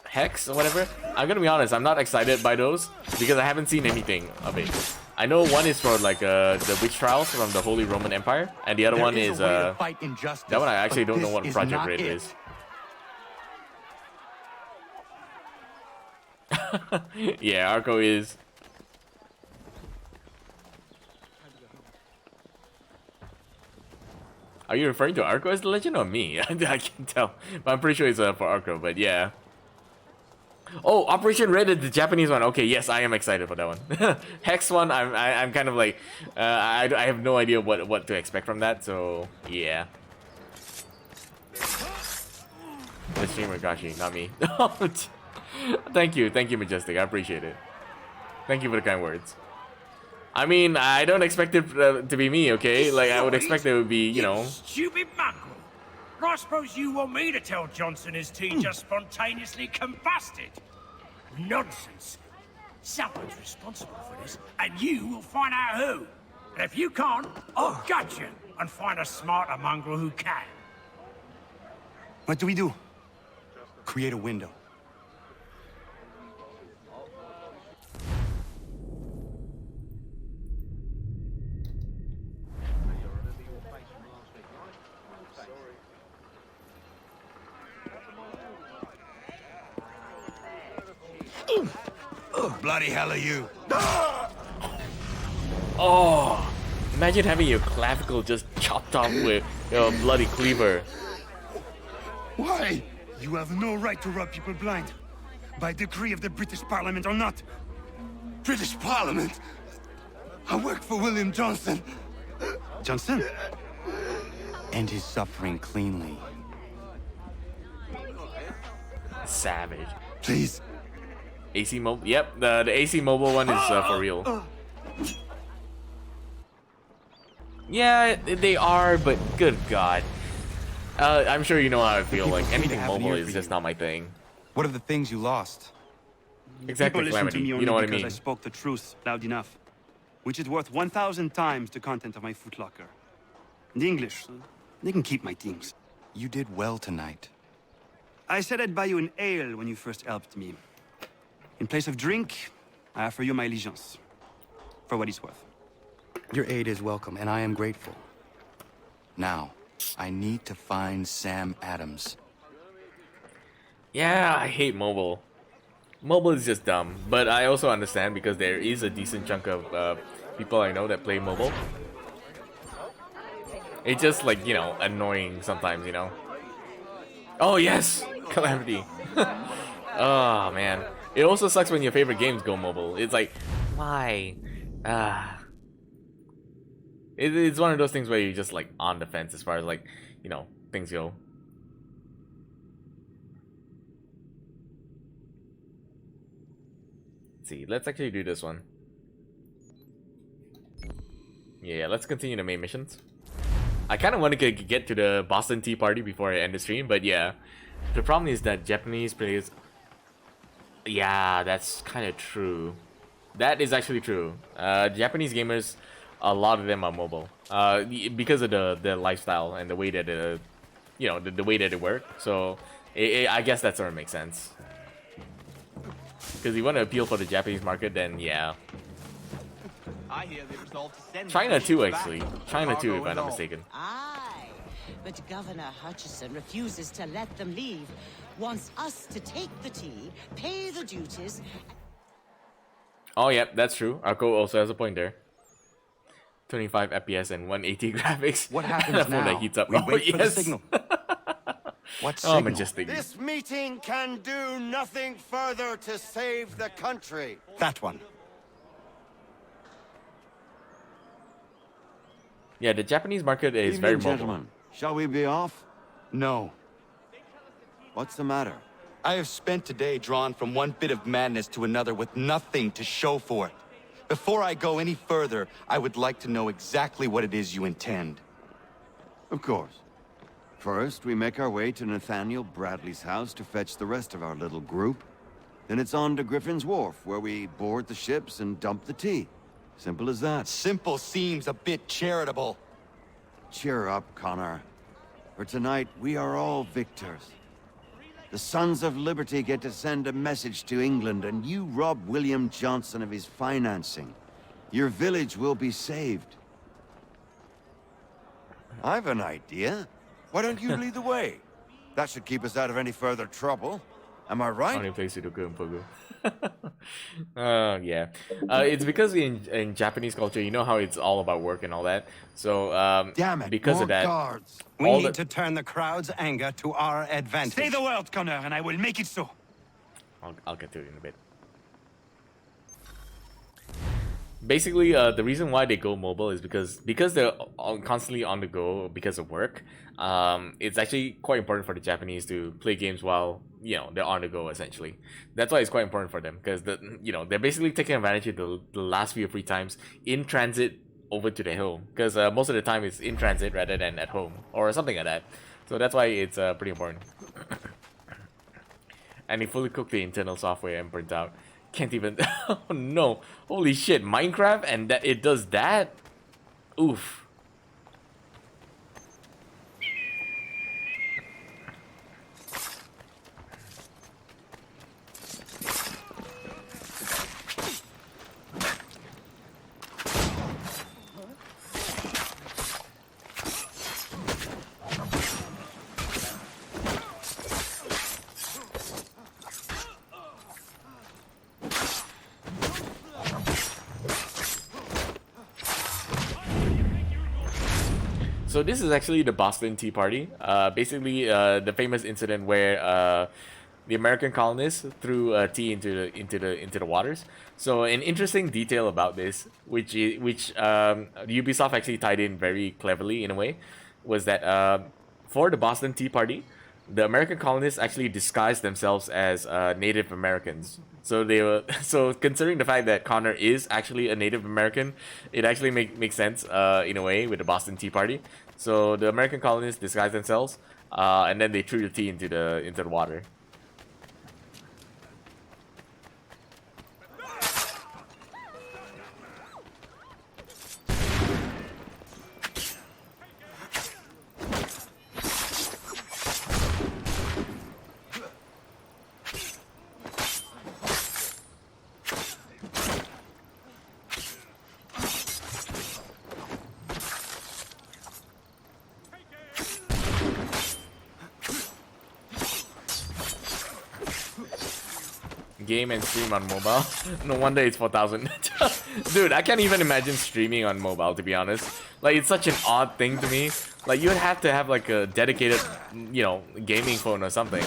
Hex or whatever. I'm gonna be honest, I'm not excited by those because I haven't seen anything of it. I know one is for like the witch trials from the Holy Roman Empire, and the other one is that one I actually don't know what Project Red is. Yeah, Arco is. Are you referring to Arco as the legend or me? I can't tell, but I'm pretty sure it's for Arco. But yeah. Oh, Operation Red is the Japanese one. Okay, yes, I am excited for that one. Hex one, I'm kind of like, I have no idea what to expect from that. So yeah. The streamer Gashi, not me. Thank you, Majestic. I appreciate it. Thank you for the kind words. I mean, I don't expect it to be me, okay? Like, I would expect it would be, you know. Stupid mongrel. I suppose you want me to tell Johnson his tea just spontaneously combusted. Nonsense. Someone's responsible for this, and you will find out who. And if you can't, I'll gut you and find a smarter mongrel who can. What do we do? Create a window. Bloody hell are you? Oh, imagine having your clavicle just chopped off with your bloody cleaver. Why? You have no right to rob people blind. By decree of the British Parliament or not. British Parliament? I work for William Johnson. Johnson? End his suffering cleanly. Savage. Please. AC Mobile. Yep, the AC Mobile one is for real. Yeah, they are, but good God. I'm sure you know how I feel. Like, anything mobile is just not my thing. What are the things you lost? Exactly, People listen to Calamity. me You only know what I because mean. I spoke the truth loud enough, which is worth 1,000 times the content of my footlocker. The English, they can keep my things. You did well tonight. I said I'd buy you an ale when you first helped me. In place of drink, I offer you my allegiance. For what it's worth. Your aid is welcome, and I am grateful. Now, I need to find Sam Adams. Yeah, I hate mobile. Mobile is just dumb, but I also understand because there is a decent chunk of people I know that play mobile. It's just like, you know, annoying sometimes, you know. Oh yes, Calamity. Oh man, it also sucks when your favorite games go mobile. It's like, why? It's one of those things where you're just like on the fence as far as like, you know, things go. Let's see, let's actually do this one. Yeah, let's continue the main missions. I kind of want to get to the Boston Tea Party before I end the stream, but yeah. The problem is that Japanese players... Yeah, that's kind of true. That is actually true. Japanese gamers, a lot of them are mobile. Because of the lifestyle and the way that you know, the way that they work. So, I guess that sort of makes sense. Because you want to appeal for the Japanese market, then yeah. I hear they resolved to send China too, back. actually. China too, if Cargo I'm not and all. mistaken. Aye, but Governor Hutchison refuses to let them leave. Wants us to take the tea, pay the duties. Oh, yeah, that's true. Arco also has a point there. 25 FPS and 180 graphics. What happens And a phone now? that heats up. We Oh, wait for the yes. signal. What Oh, signal? majestic. This meeting can do nothing further to save the country. That one. Yeah, the Japanese market is Evening, very mobile. gentlemen. Shall we be off? No. What's the matter? I have spent today drawn from one bit of madness to another with nothing to show for it. Before I go any further, I would like to know exactly what it is you intend. Of course. First, we make our way to Nathaniel Bradley's house to fetch the rest of our little group. Then it's on to Griffin's Wharf, where we board the ships and dump the tea. Simple as that. Simple seems a bit charitable. Cheer up, Connor. For tonight, we are all victors. The Sons of Liberty get to send a message to England, and you rob William Johnson of his financing. Your village will be saved. I've an idea. Why don't you lead the way? That should keep us out of any further trouble. Am I right? Only play Sudoku and Pogo. Yeah. It's because in Japanese culture, you know how it's all about work and all that. So, Damn it, because more of that, guards. We all need to turn the crowd's anger to our advantage. Say the word, Connor, and I will make it so. I'll get to it in a bit. Basically, the reason why they go mobile is because they're constantly on the go because of work. It's actually quite important for the Japanese to play games while, you know, they're on the go, essentially. That's why it's quite important for them, because they're basically taking advantage of the last few free times in transit over to their home, because most of the time it's in transit rather than at home or something like that. So that's why it's pretty important. And they fully cook the internal software and burnt out. Can't even. Oh no! Holy shit! Minecraft, and that it does that. Oof. So this is actually the Boston Tea Party. Basically, the famous incident where the American colonists threw tea into the waters. So an interesting detail about this, which Ubisoft actually tied in very cleverly in a way, was that for the Boston Tea Party, the American colonists actually disguised themselves as Native Americans. So they were considering the fact that Connor is actually a Native American, it actually makes sense in a way with the Boston Tea Party. So the American colonists disguised themselves, and then they threw the tea into the water. Game and stream on mobile. No wonder it's 4,000. Dude, I can't even imagine streaming on mobile, to be honest. Like, it's such an odd thing to me. Like, you'd have to have like a dedicated, you know, gaming phone or something.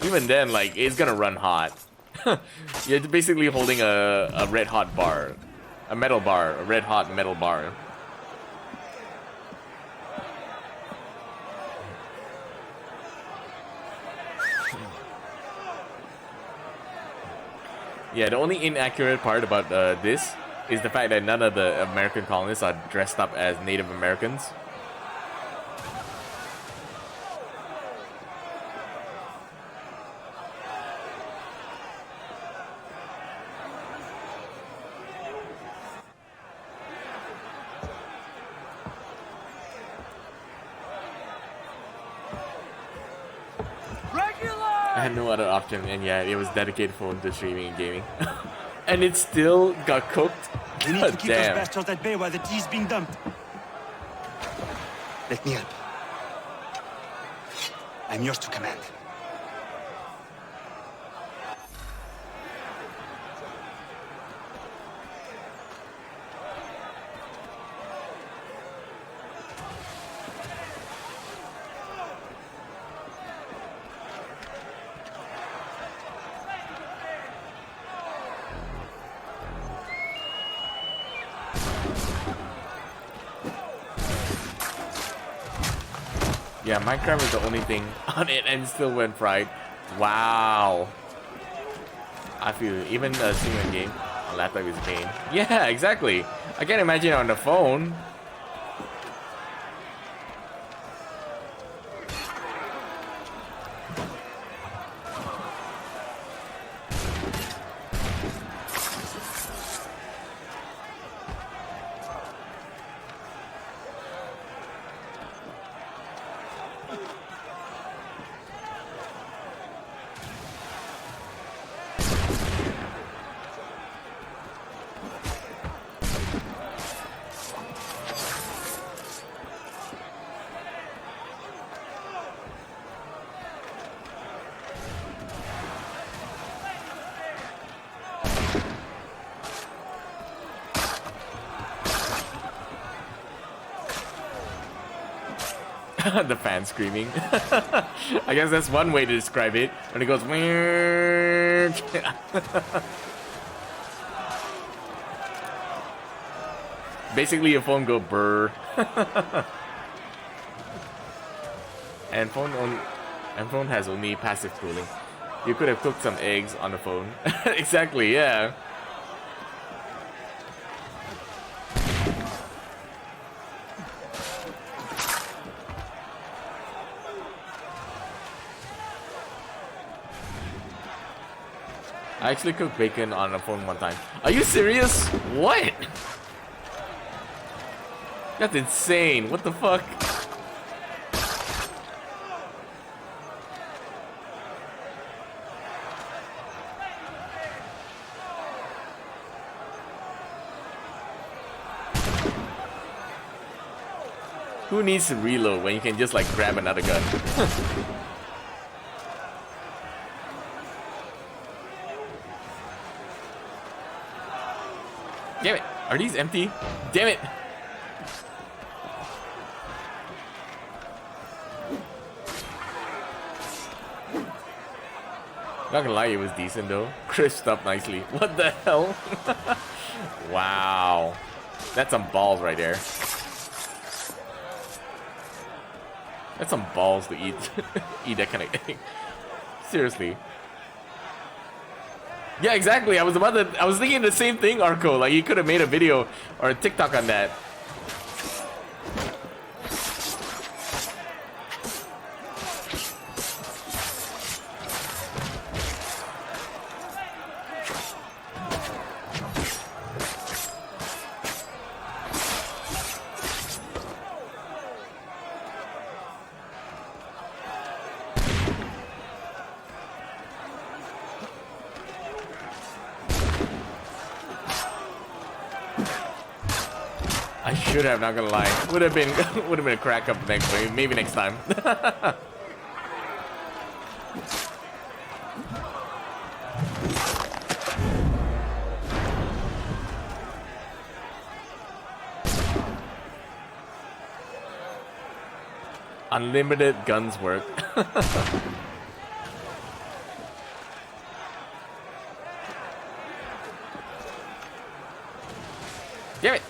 Even then, like, it's gonna run hot. You're basically holding a red hot bar. A metal bar. A red hot metal bar. Yeah, the only inaccurate part about this is the fact that none of the American colonists are dressed up as Native Americans. I had no other option, and yeah, it was dedicated phone to streaming and gaming. And it still got cooked. We need to keep those Damn. bastards at bay while the tea's being dumped. Let me help. I'm yours to command. Yeah, Minecraft is the only thing on it and still went fried. Wow. I feel even streaming a game on laptop is a pain. Yeah, exactly. I can't imagine on the phone. The fan screaming. I guess that's one way to describe it. When it goes weird. Basically your phone go brr. and phone has only passive cooling. You could have cooked some eggs on the phone. Exactly, yeah. I actually cooked bacon on a phone one time. Are you serious? What? That's insane. What the fuck? Who needs to reload when you can just like grab another gun? Damn it! Are these empty? Damn it! Not gonna lie, it was decent though. Crisped up nicely. What the hell? Wow. That's some balls right there. That's some balls to eat. Eat that kind of thing. Seriously. Yeah, exactly. I was thinking the same thing, Arco. Like, you could have made a video or a TikTok on that. I should have, not gonna lie. Would have been a crack up next way. Maybe next time. Unlimited guns work. Damn it!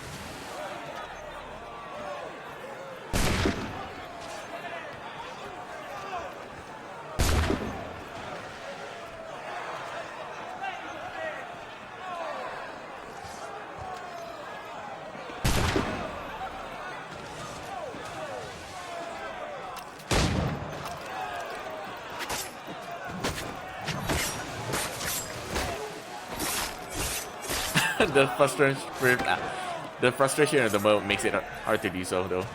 The frustration of the mode makes it hard to do so, though.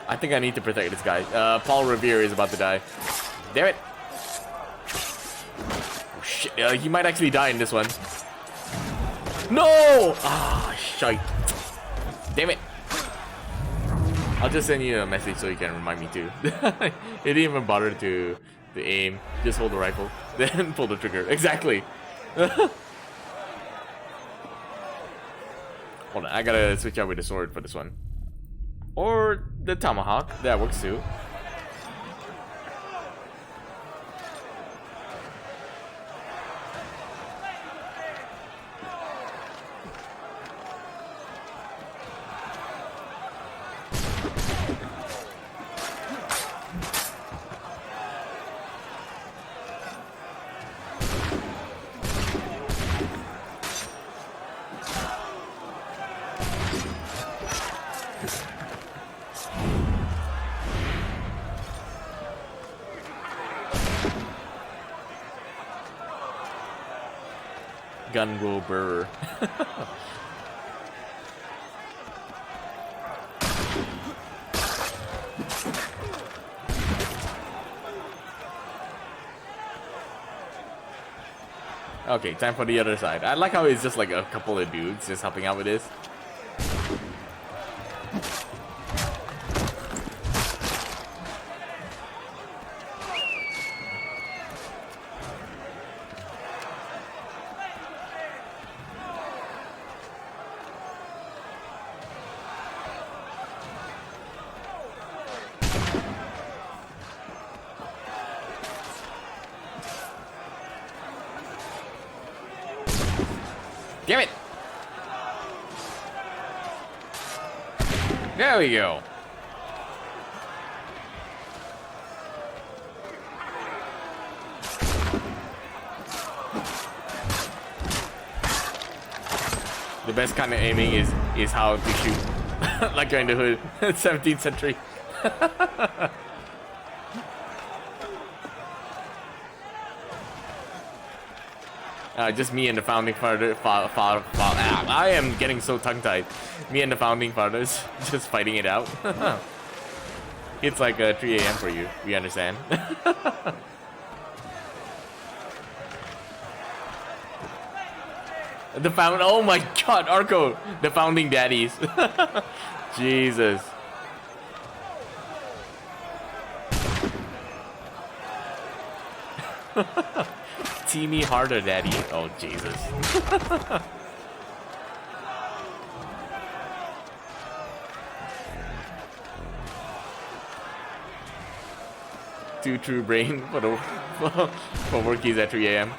I think I need to protect this guy. Paul Revere is about to die. Damn it! Oh, shit, he might actually die in this one. No! Ah, shite. Damn it! I'll just send you a message so you can remind me too. He didn't even bother to aim. Just hold the rifle, then pull the trigger. Exactly. Hold on, I gotta switch out with the sword for this one. Or the tomahawk, that works too. Gun will burr. Okay, time for the other side. I like how it's just like a couple of dudes just helping out with this. Damn it! There we go. The best kind of aiming is how to shoot like you're in the hood. 17th century. Just me and the founding father. I am getting so tongue-tied. Me and the founding fathers just fighting it out. It's like 3 a.m. for you. We understand. The found. Oh my God, Arco, the founding daddies. Jesus. Teamy harder, daddy. Oh Jesus. Too true brain for the for workies at 3 a.m.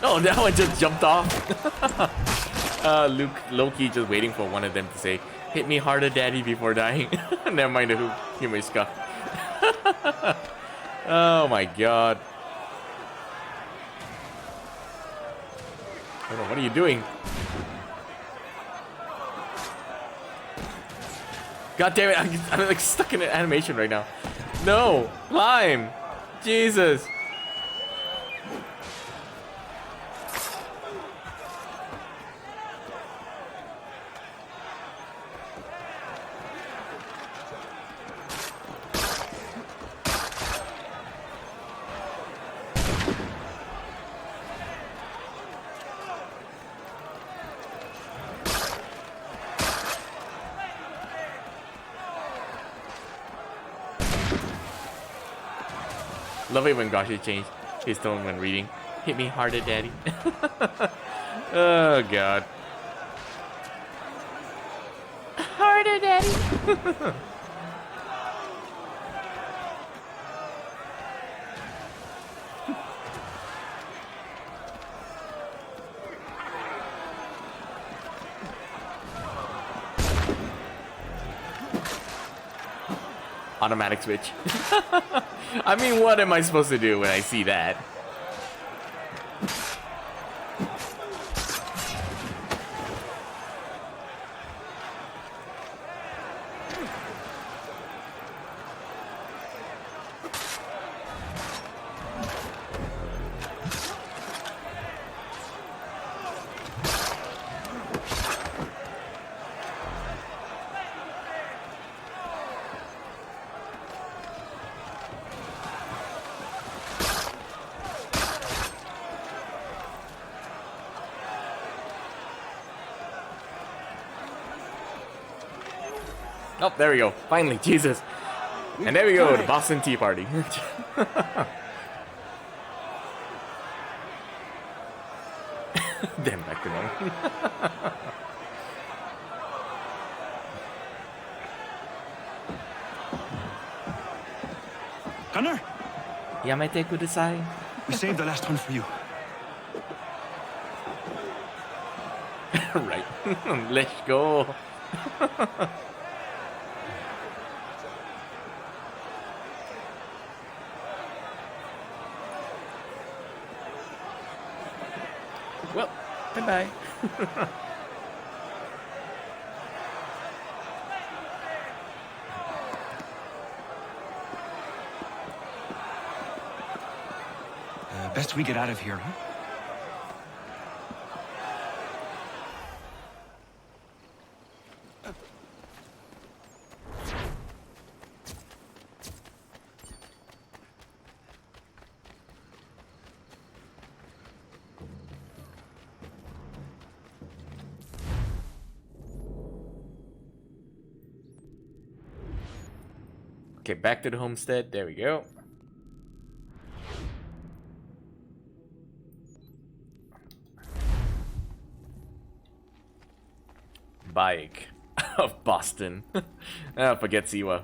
Oh, that one just jumped off. Loki just waiting for one of them to say, "Hit me harder, daddy," before dying. Never mind the humor scuff. Oh my God. Hold on, what are you doing? God damn it, I'm like stuck in an animation right now. No, climb. Jesus. Love it when Gashi changed his tone when reading. Hit me harder, daddy. Oh god. Harder, daddy. Automatic switch. I mean, what am I supposed to do when I see that? Oh, there we go. Finally, Jesus. And there we go, the Boston Tea Party. Damn, back to normal. Gunner? Yamete kudasai. We saved the last one for you. Right. Let's go. Well, bye-bye. Best we get out of here, huh? Okay, back to the homestead. There we go. Bike of Boston. Forget Siwa.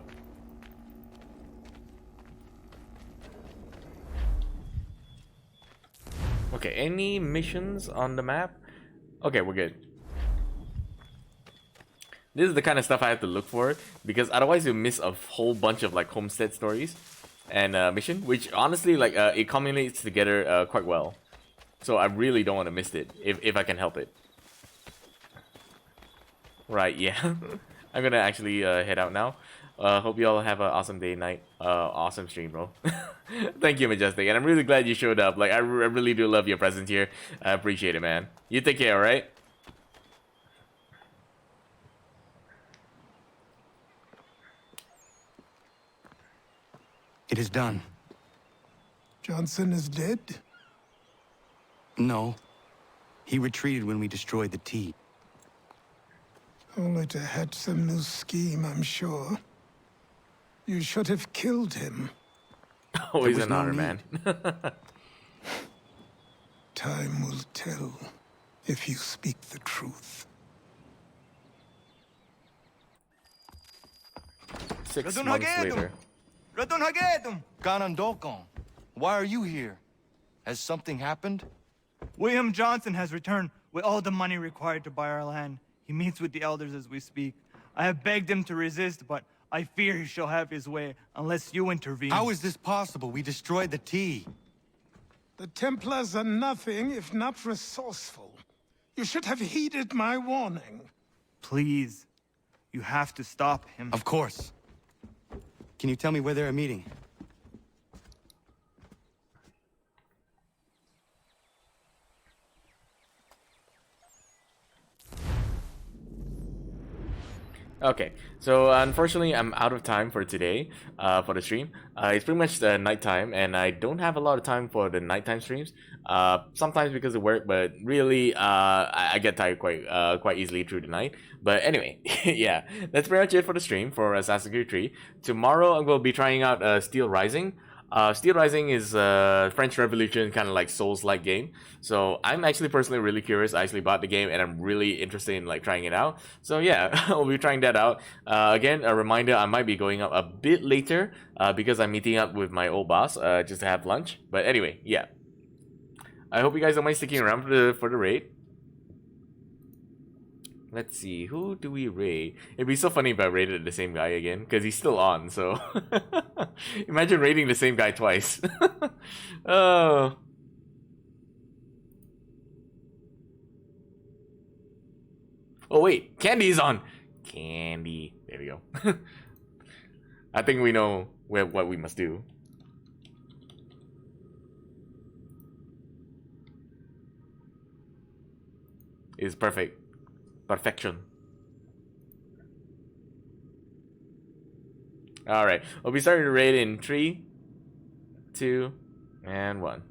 Okay, any missions on the map? Okay, we're good. This is the kind of stuff I have to look for, because otherwise you miss a whole bunch of like homestead stories and mission, which honestly like it culminates together quite well. So I really don't want to miss it if I can help it. Right, yeah. I'm gonna actually head out now. Hope you all have an awesome day, night. Awesome stream, bro. Thank you, Majestic, and I'm really glad you showed up. Like I really do love your presence here. I appreciate it, man. You take care, alright? It is done. Johnson is dead? No. He retreated when we destroyed the tea. Only to hatch some new scheme, I'm sure. You should have killed him. Always an honor, man. Time will tell if you speak the truth. 6 months later. Ganondokon, Why are you here? Has something happened? William Johnson has returned with all the money required to buy our land. He meets with the elders as we speak. I have begged him to resist, but I fear he shall have his way unless you intervene. How is this possible? We destroyed the tea. The Templars are nothing if not resourceful. You should have heeded my warning. Please. You have to stop him. Of course. Can you tell me where they're meeting? Okay, so unfortunately, I'm out of time for today, for the stream. It's pretty much nighttime, and I don't have a lot of time for the nighttime streams. Sometimes because of work, but really, I get tired quite easily through the night. But anyway, yeah, that's pretty much it for the stream for Assassin's Creed 3. Tomorrow, I'm going to be trying out Steel Rising. Steel Rising is a French Revolution kind of like Souls-like game. So I'm actually personally really curious. I actually bought the game and I'm really interested in like trying it out. So yeah, I'll be trying that out. Again, a reminder, I might be going up a bit later because I'm meeting up with my old boss just to have lunch. But anyway, yeah. I hope you guys don't mind sticking around for the raid. Let's see, who do we raid? It'd be so funny if I raided the same guy again, because he's still on, so... Imagine raiding the same guy twice. Oh... Oh wait, Candy's on! Candy. There we go. I think we know what we must do. It's perfect. Perfection. Alright, we'll be starting the raid in 3, 2, and 1.